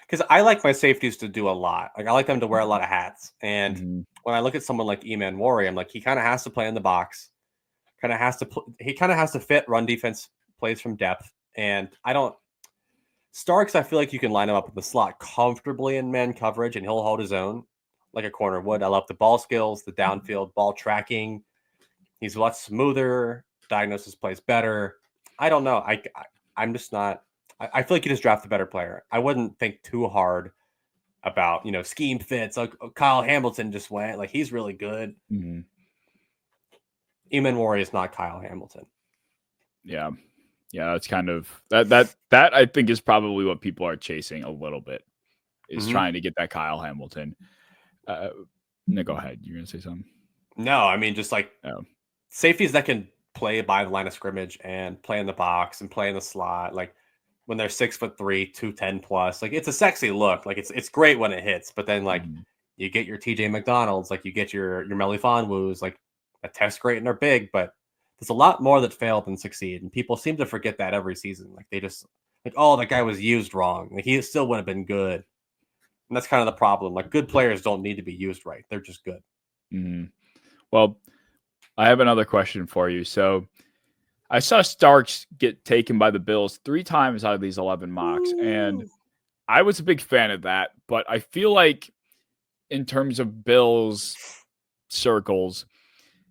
S2: because I like my safeties to do a lot. Like I like them to wear a lot of hats. And when I look at someone like Emmanwori, I'm like he kind of has to play in the box. He kind of has to fit run defense plays from depth. And Starks, I feel like you can line him up in the slot comfortably in man coverage and he'll hold his own like a corner would. I love the ball skills, the downfield ball tracking. He's a lot smoother. Diagnosis plays better. I don't know. I'm just not. I feel like you just draft a better player. I wouldn't think too hard about, scheme fits. Like Kyle Hamilton just went. Like, he's really good.
S1: Mm-hmm.
S2: Eamon is not Kyle Hamilton.
S1: Yeah. Yeah, that's kind of that I think is probably what people are chasing a little bit, is trying to get that Kyle Hamilton. No, go ahead. You're gonna say something?
S2: No, I mean, just like safeties that can play by the line of scrimmage and play in the box and play in the slot, like when they're 6'3", 210 plus. Like, it's a sexy look. Like, it's great when it hits, but then like you get your TJ McDonald's, like you get your Melly Fonwoos, like that test great and they're big, but there's a lot more that fail than succeed, and people seem to forget that every season. Like, they just like, oh, that guy was used wrong. Like, he still would have been good, and that's kind of the problem. Like, good players don't need to be used right; they're just good.
S1: Mm-hmm. Well, I have another question for you. So, I saw Starks get taken by the Bills 3 times out of these 11 mocks, and I was a big fan of that. But I feel like, in terms of Bills circles,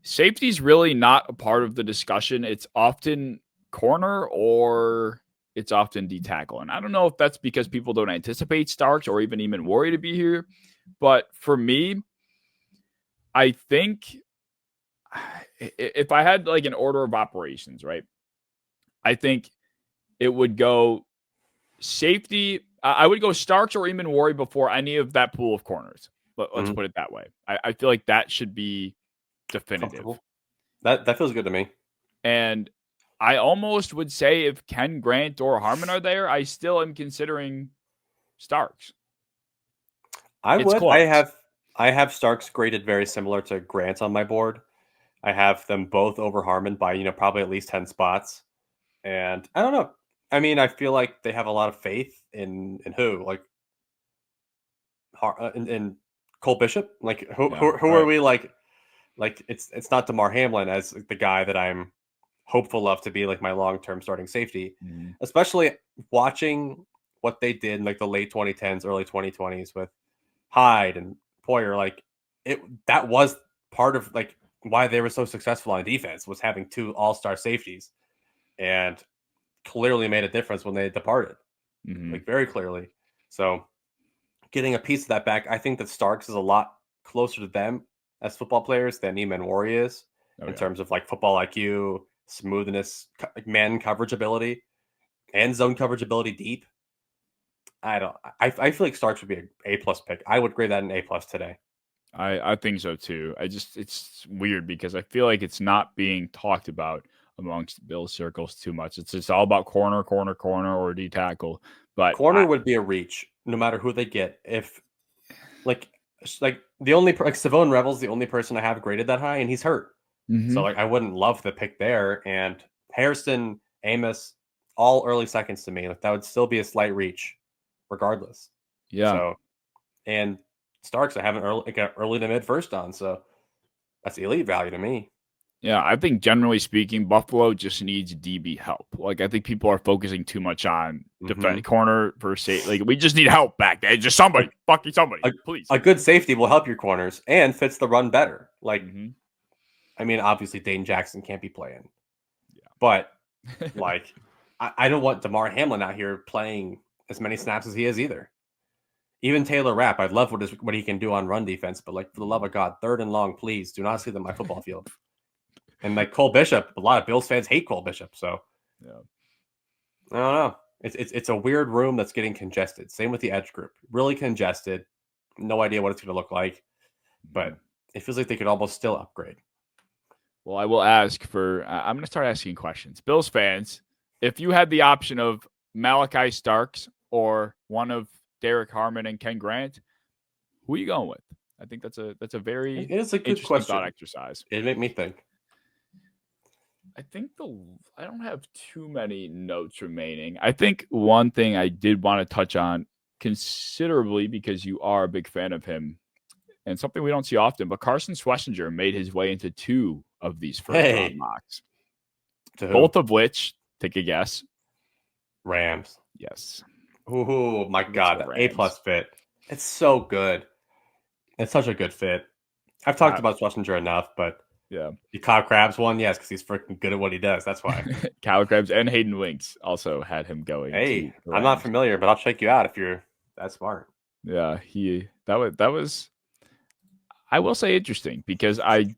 S1: safety's really not a part of the discussion. It's often corner or it's often D tackle. And I don't know if that's because people don't anticipate Starks or even worry to be here. But for me, I think if I had like an order of operations, right, I think it would go safety. I would go Starks or Eamon Worry before any of that pool of corners. Let's put it that way. I feel like that should be definitive.
S2: That feels good to me.
S1: And I almost would say if Ken Grant or Harmon are there, I still am considering Starks.
S2: I would. Close. I have Starks graded very similar to Grant on my board. I have them both over Harmon by probably at least 10 spots. And I don't know. I mean, I feel like they have a lot of faith in who, like in Cole Bishop. Like who are we like it's not DeMar Hamlin as the guy that I'm hopeful of to be like my long-term starting safety, especially watching what they did in like the late 2010s, early 2020s with Hyde and Poyer. Like that was part of like why they were so successful on defense, was having 2 all-star safeties, and clearly made a difference when they departed, like very clearly. So getting a piece of that back, I think that Starks is a lot closer to them as football players than Eamon Worry is in terms of like football IQ, smoothness, man coverage ability, and zone coverage ability deep. I feel like Starks would be an A+ pick. I would grade that an A+ today.
S1: I think so too. It's weird because I feel like it's not being talked about amongst Bill circles too much. It's just all about corner or D tackle. But
S2: corner would be a reach no matter who they get. If like the only like Savone Rebel's the only person I have graded that high, and he's hurt. So like I wouldn't love the pick there. And Hairston, Amos, all early seconds to me. Like that would still be a slight reach, regardless.
S1: Yeah.
S2: So, and Starks I have an early to mid first on, so that's elite value to me.
S1: Yeah, I think generally speaking, Buffalo just needs DB help. Like I think people are focusing too much on defense corner for safety. Like we just need help back there. Just somebody, fucking somebody, please.
S2: A good safety will help your corners and fits the run better. Like, I mean, obviously Dane Jackson can't be playing, but like I don't want DeMar Hamlin out here playing as many snaps as he is either. Even Taylor Rapp, I love what he can do on run defense, but like for the love of God, 3rd and long, please do not see them on my football field. And like Cole Bishop, a lot of Bills fans hate Cole Bishop, so I don't know. It's a weird room that's getting congested. Same with the edge group, really congested. No idea what it's going to look like, but it feels like they could almost still upgrade.
S1: Well, I will ask for. I'm going to start asking questions. Bills fans, if you had the option of Malachi Starks or one of Derek Harmon and Ken Grant, who are you going with? I think that's a very
S2: it's a good question.
S1: Thought exercise.
S2: It made me think.
S1: I think I don't have too many notes remaining. I think one thing I did want to touch on considerably, because you are a big fan of him and something we don't see often, but Carson Schlesinger made his way into 2 of these first round mocks. Both of which, take a guess.
S2: Rams.
S1: Yes.
S2: Oh my God. A+ fit. It's so good. It's such a good fit. I've talked about Schlesinger enough, but
S1: Yeah.
S2: You Kyle Krabs one, yes, because he's freaking good at what he does. That's why.
S1: Kyle Krabs and Hayden Winks also had him going.
S2: Hey,
S1: To the
S2: I'm not
S1: Rams.
S2: familiar, but I'll check you out if you're that smart.
S1: Yeah, that was I will say interesting because I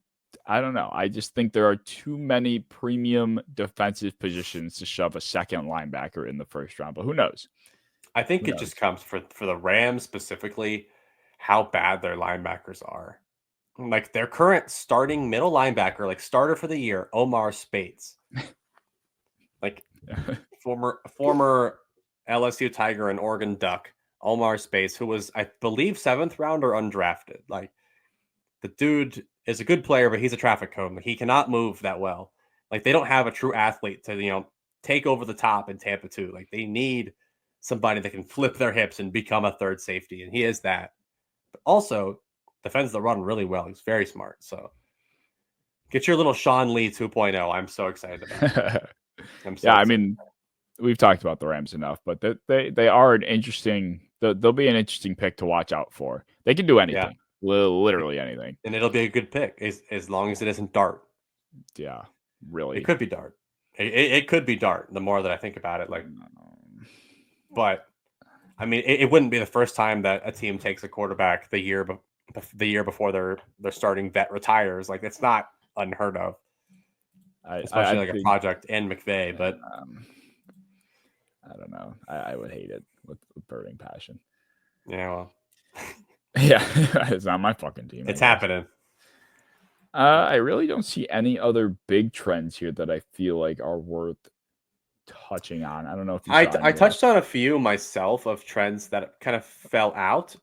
S1: don't know. I just think there are too many premium defensive positions to shove a second linebacker in the first round. But who knows?
S2: I think
S1: Who
S2: it
S1: knows?
S2: just comes for the Rams specifically how bad their linebackers are. Like their current starting middle linebacker, like starter for the year, Omar Speights. Like former LSU Tiger and Oregon Duck, Omar Speights, who was, I believe, 7th round or undrafted. Like the dude is a good player, but he's a traffic cone. Like, he cannot move that well. Like they don't have a true athlete to take over the top in Tampa 2. Like they need somebody that can flip their hips and become a third safety, and he is that. But also defends the run really well. He's very smart. So get your little Sean Lee 2.0. I'm so excited about it. I'm so
S1: Yeah, I
S2: excited.
S1: mean, we've talked about the Rams enough, but they are an interesting. They'll be an interesting pick to watch out for. They can do anything, literally anything,
S2: and it'll be a good pick as long as it isn't Dart.
S1: Yeah,
S2: It
S1: really.
S2: could be Dart. It could be Dart. The more that I think about it, but I mean, it wouldn't be the first time that a team takes a quarterback the year before their starting vet retires. Like it's not unheard of, especially
S1: I
S2: like
S1: think,
S2: a project and McVay. But
S1: I don't know. I would hate it with burning passion.
S2: yeah, well,
S1: yeah, it's not my fucking team.
S2: It's happening.
S1: I really don't see any other big trends here that I feel like are worth touching on. I don't know if you saw
S2: I touched on a few myself of trends that kind of fell out.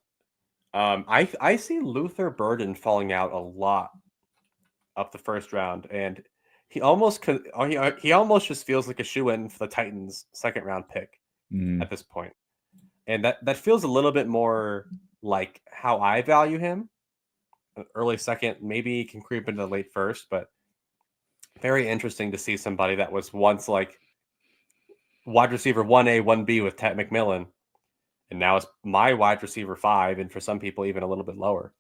S2: I see Luther Burden falling out a lot up the first round, and he almost just feels like a shoe-in for the Titans' second round pick at this point. And that feels a little bit more like how I value him. Early second, maybe he can creep into the late first, but very interesting to see somebody that was once like wide receiver 1A, 1B with Ted McMillan, and now it's my wide receiver 5, and for some people even a little bit lower.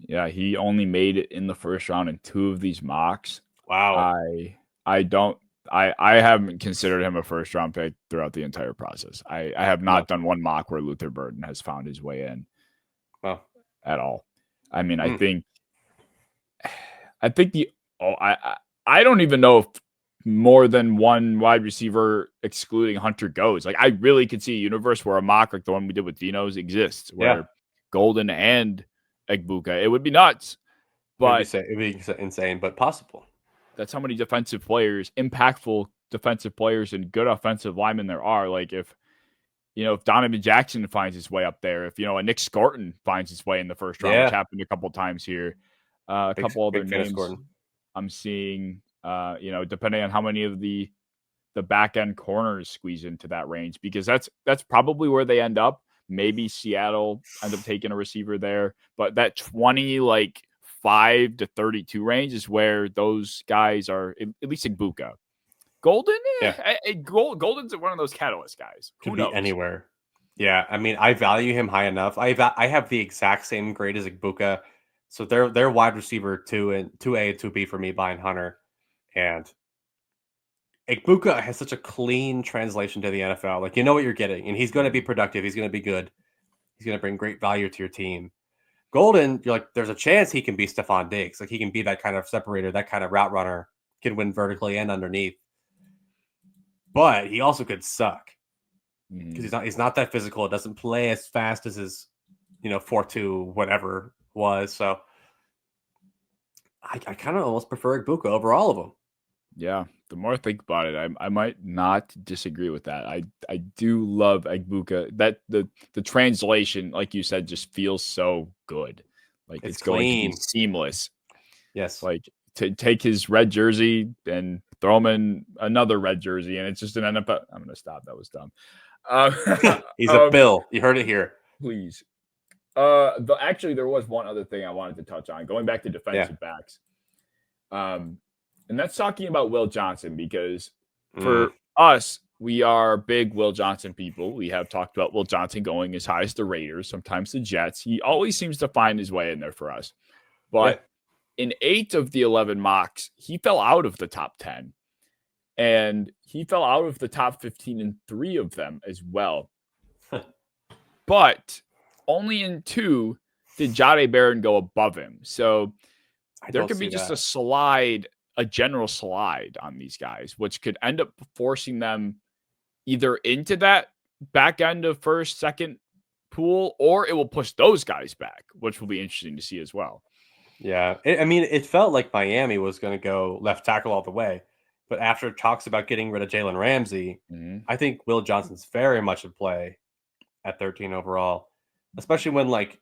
S1: Yeah, he only made it in the first round in 2 of these mocks.
S2: Wow.
S1: I haven't considered him a first round pick throughout the entire process. I have not done one mock where Luther Burden has found his way in at all. I mean, I think I don't even know if more than one wide receiver excluding Hunter goes. Like I really could see a universe where a mock like the one we did with Dino's exists, where Golden and Egbuka. It would be nuts. But
S2: it'd be insane, but possible.
S1: That's how many defensive players, impactful defensive players, and good offensive linemen there are. Like if Donovan Jackson finds his way up there, if a Nick Scorton finds his way in the first round, which happened a couple times here, a couple other names I'm seeing. Depending on how many of the back end corners squeeze into that range, because that's probably where they end up. Maybe Seattle end up taking a receiver there, but that 5 to 32 range is where those guys are, at least in Buka. Golden, Golden's one of those catalyst guys.
S2: Could be anywhere. Yeah, I mean, I value him high enough. I have the exact same grade as Egbuka, so they're wide receiver 2 and 2A and 2B for me behind Hunter, and Egbuka has such a clean translation to the NFL. Like you know what you're getting, and he's going to be productive. He's going to be good. He's going to bring great value to your team. Golden, you're like, there's a chance he can be Stephon Diggs. Like he can be that kind of separator, that kind of route runner, can win vertically and underneath. But he also could suck because he's not that physical. It doesn't play as fast as his 4.2 whatever was. So I kind of almost prefer Egbuka over all of them.
S1: Yeah, the more I think about it, I might not disagree with that. I do love Egbuka. That the translation, like you said, just feels so good. Like it's going to be seamless.
S2: Yes.
S1: Like to take his red jersey and throw him in another red jersey, and it's just an NFL. I'm gonna stop. That was dumb.
S2: He's a Bill. You heard it here.
S1: Please. Actually, there was one other thing I wanted to touch on. Going back to defensive backs. And that's talking about Will Johnson, because for us, we are big Will Johnson people. We have talked about Will Johnson going as high as the Raiders, sometimes the Jets. He always seems to find his way in there for us. But in 8 of the 11 mocks, he fell out of the top 10. And he fell out of the top 15 in 3 of them as well. But only in 2 did Jade Barron go above him. So there could be just a slide, a general slide on these guys, which could end up forcing them either into that back end of first, second pool, or it will push those guys back, which will be interesting to see as well.
S2: Yeah. It felt like Miami was going to go left tackle all the way. But after talks about getting rid of Jalen Ramsey, I think Will Johnson's very much in play at 13 overall, especially when, like,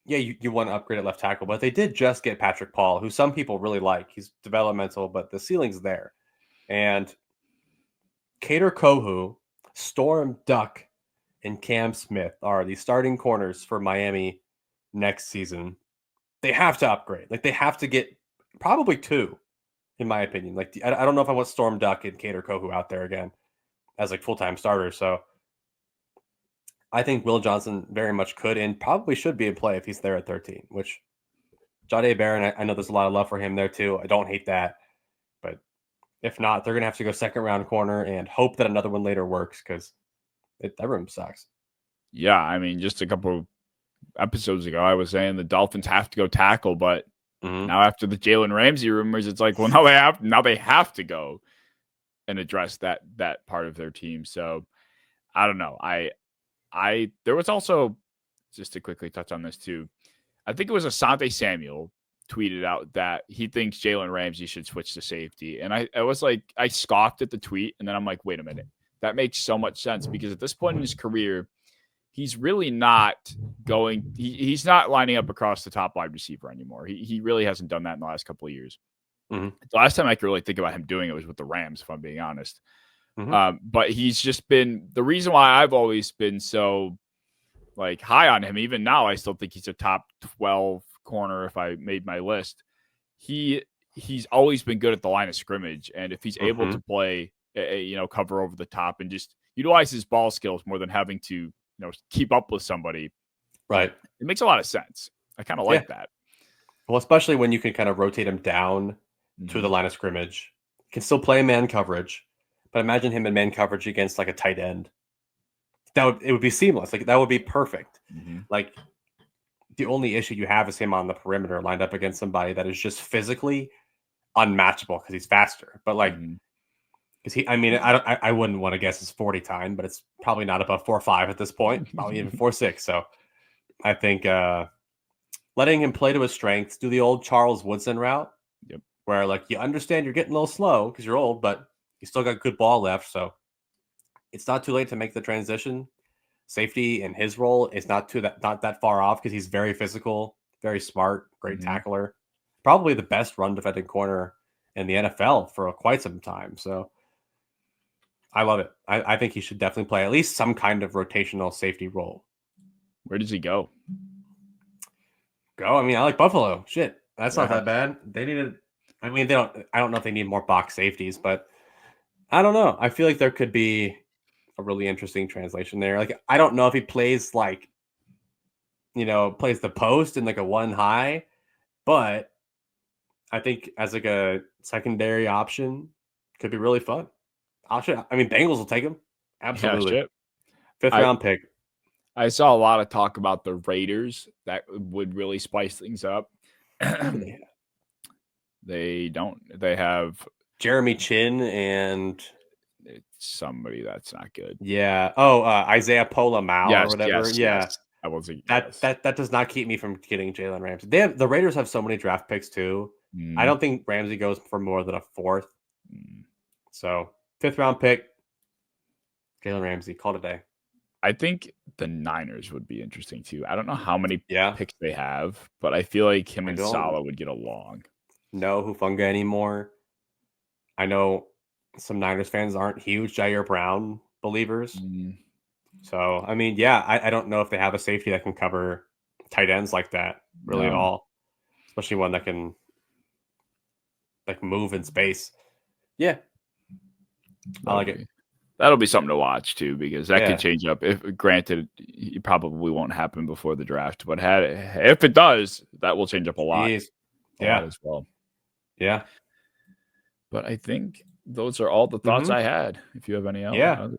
S2: yeah, you want to upgrade at left tackle, but they did just get Patrick Paul, who some people really like. He's developmental, but the ceiling's there. And Kader Kohu, Storm Duck, and Cam Smith are the starting corners for Miami next season. They have to upgrade. Like, they have to get probably 2, in my opinion. Like, I don't know if I want Storm Duck and Kader Kohu out there again as like full-time starters. So I think Will Johnson very much could and probably should be in play if he's there at 13, which Jade Barron, I know there's a lot of love for him there too. I don't hate that. But if not, they're going to have to go second round corner and hope that another one later works because that room sucks.
S1: Yeah, I mean, just a couple episodes ago, I was saying the Dolphins have to go tackle, but now after the Jalen Ramsey rumors, it's like, well, now they have to go and address that part of their team. So I don't know. There was also, just to quickly touch on this too, I think it was Asante Samuel tweeted out that he thinks Jalen Ramsey should switch to safety. And I was like, I scoffed at the tweet, and then I'm like, wait a minute. That makes so much sense because at this point in his career, he's really not going. He's not lining up across the top wide receiver anymore. He really hasn't done that in the last couple of years. The last time I could really think about him doing it was with the Rams, if I'm being honest. But he's just been the reason why I've always been so like high on him. Even now, I still think he's a top 12 corner if I made my list. He's always been good at the line of scrimmage, and if he's able to play, cover over the top and just utilize his ball skills more than having to keep up with somebody,
S2: right?
S1: It makes a lot of sense. I kind of like that.
S2: Well, especially when you can kind of rotate him down to the line of scrimmage, can still play man coverage. But imagine him in man coverage against like a tight end. It would be seamless. Like that would be perfect. Like the only issue you have is him on the perimeter lined up against somebody that is just physically unmatchable because he's faster. But like, because I wouldn't want to guess his 40 time, but it's probably not above 4.5 at this point, probably even 4.6. So I think letting him play to his strengths, do the old Charles Woodson route, where like you understand you're getting a little slow because you're old, but you still got good ball left, so it's not too late to make the transition. Safety in his role is not that far off because he's very physical, very smart, great tackler, probably the best run defending corner in the NFL for quite some time. So I love it. I think he should definitely play at least some kind of rotational safety role.
S1: Where does he go?
S2: I mean, I like Buffalo. Shit, that's not that bad. They needed. I mean, they don't. I don't know if they need more box safeties, but I don't know. I feel like there could be a really interesting translation there. Like, I don't know if he plays plays the post in like a 1 high, but I think as like a secondary option could be really fun. Bengals will take him. Absolutely.
S1: Yeah,
S2: 5th round pick.
S1: I saw a lot of talk about the Raiders that would really spice things up. They don't. They have
S2: Jeremy Chin and
S1: it's somebody that's not good.
S2: Yeah. Isaiah Pola-Mao or whatever.
S1: Yes.
S2: That does not keep me from getting Jalen Ramsey. The Raiders have so many draft picks too. I don't think Ramsey goes for more than a 4th. So 5th round pick, Jalen Ramsey, call it a day.
S1: I think the Niners would be interesting too. I don't know how many picks they have, but I feel like him and Salah would get along.
S2: No Hufanga anymore. I know some Niners fans aren't huge Jair Brown believers. So, I mean, I don't know if they have a safety that can cover tight ends like that really at all, especially one that can like move in space. Yeah. I like it.
S1: That'll be something to watch too, because that could change up. If granted, it probably won't happen before the draft, but if it does, that will change up a lot. a lot as well.
S2: Yeah.
S1: But I think those are all the thoughts I had. If you have any others.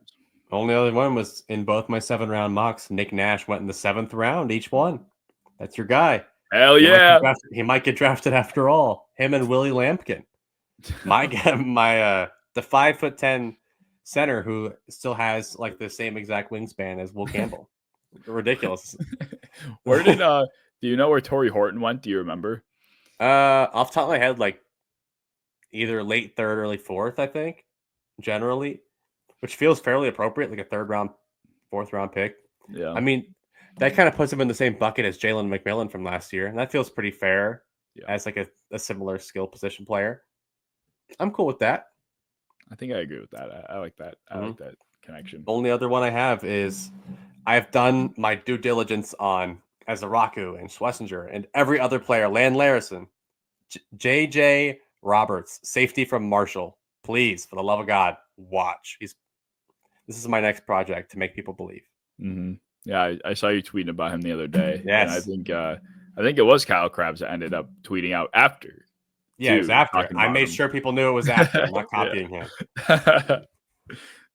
S2: Only other one was in both my 7-round mocks. Nick Nash went in the 7th round, each one. That's your guy.
S1: Hell yeah.
S2: He might get drafted after all. Him and Willie Lampkin. The 5'10" center who still has like the same exact wingspan as Will Campbell. Ridiculous.
S1: Where did do you know where Torrey Horton went? Do you remember?
S2: Off the top of my head, like either late 3rd, early 4th, I think, generally, which feels fairly appropriate, like a 3rd round, 4th round pick.
S1: Yeah.
S2: I mean, that kind of puts him in the same bucket as Jalen McMillan from last year, and that feels pretty fair as like a similar skill position player. I'm cool with that.
S1: I think I agree with that. I like that. I like that connection.
S2: Only other one I have is I've done my due diligence on Azaraku and Schlesinger and every other player, Land Larison, JJ Roberts, safety from Marshall. Please, for the love of God, watch. This is my next project to make people believe.
S1: Mm-hmm. Yeah, I saw you tweeting about him the other day.
S2: Yes.
S1: And I think it was Kyle Krabs that ended up tweeting out after.
S2: Yeah, it was after. I made sure people knew it was after. I'm not copying him.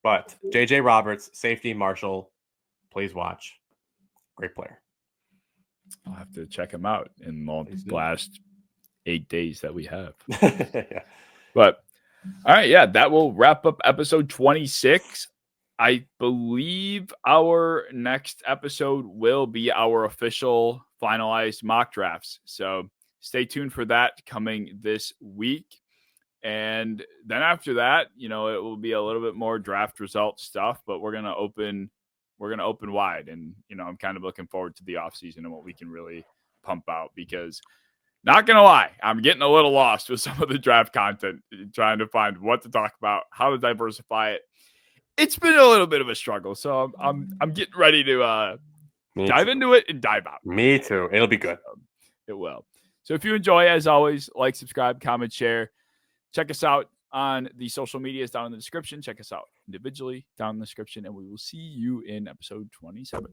S2: But JJ Roberts, safety, Marshall, please watch. Great player.
S1: I'll have to check him out in the last 8 days that we have.
S2: Yeah.
S1: But all right, yeah, that will wrap up episode 26. I believe our next episode will be our official finalized mock drafts. So stay tuned for that coming this week. And then after that, it will be a little bit more draft result stuff, but we're going to open wide. And, I'm kind of looking forward to the offseason and what we can really pump out, because not going to lie, I'm getting a little lost with some of the draft content, trying to find what to talk about, how to diversify it. It's been a little bit of a struggle. So I'm getting ready to dive into it and dive out.
S2: Me too. It'll be good.
S1: It will. So if you enjoy, as always, like, subscribe, comment, share. Check us out on the social medias down in the description. Check us out individually down in the description, and we will see you in episode 27.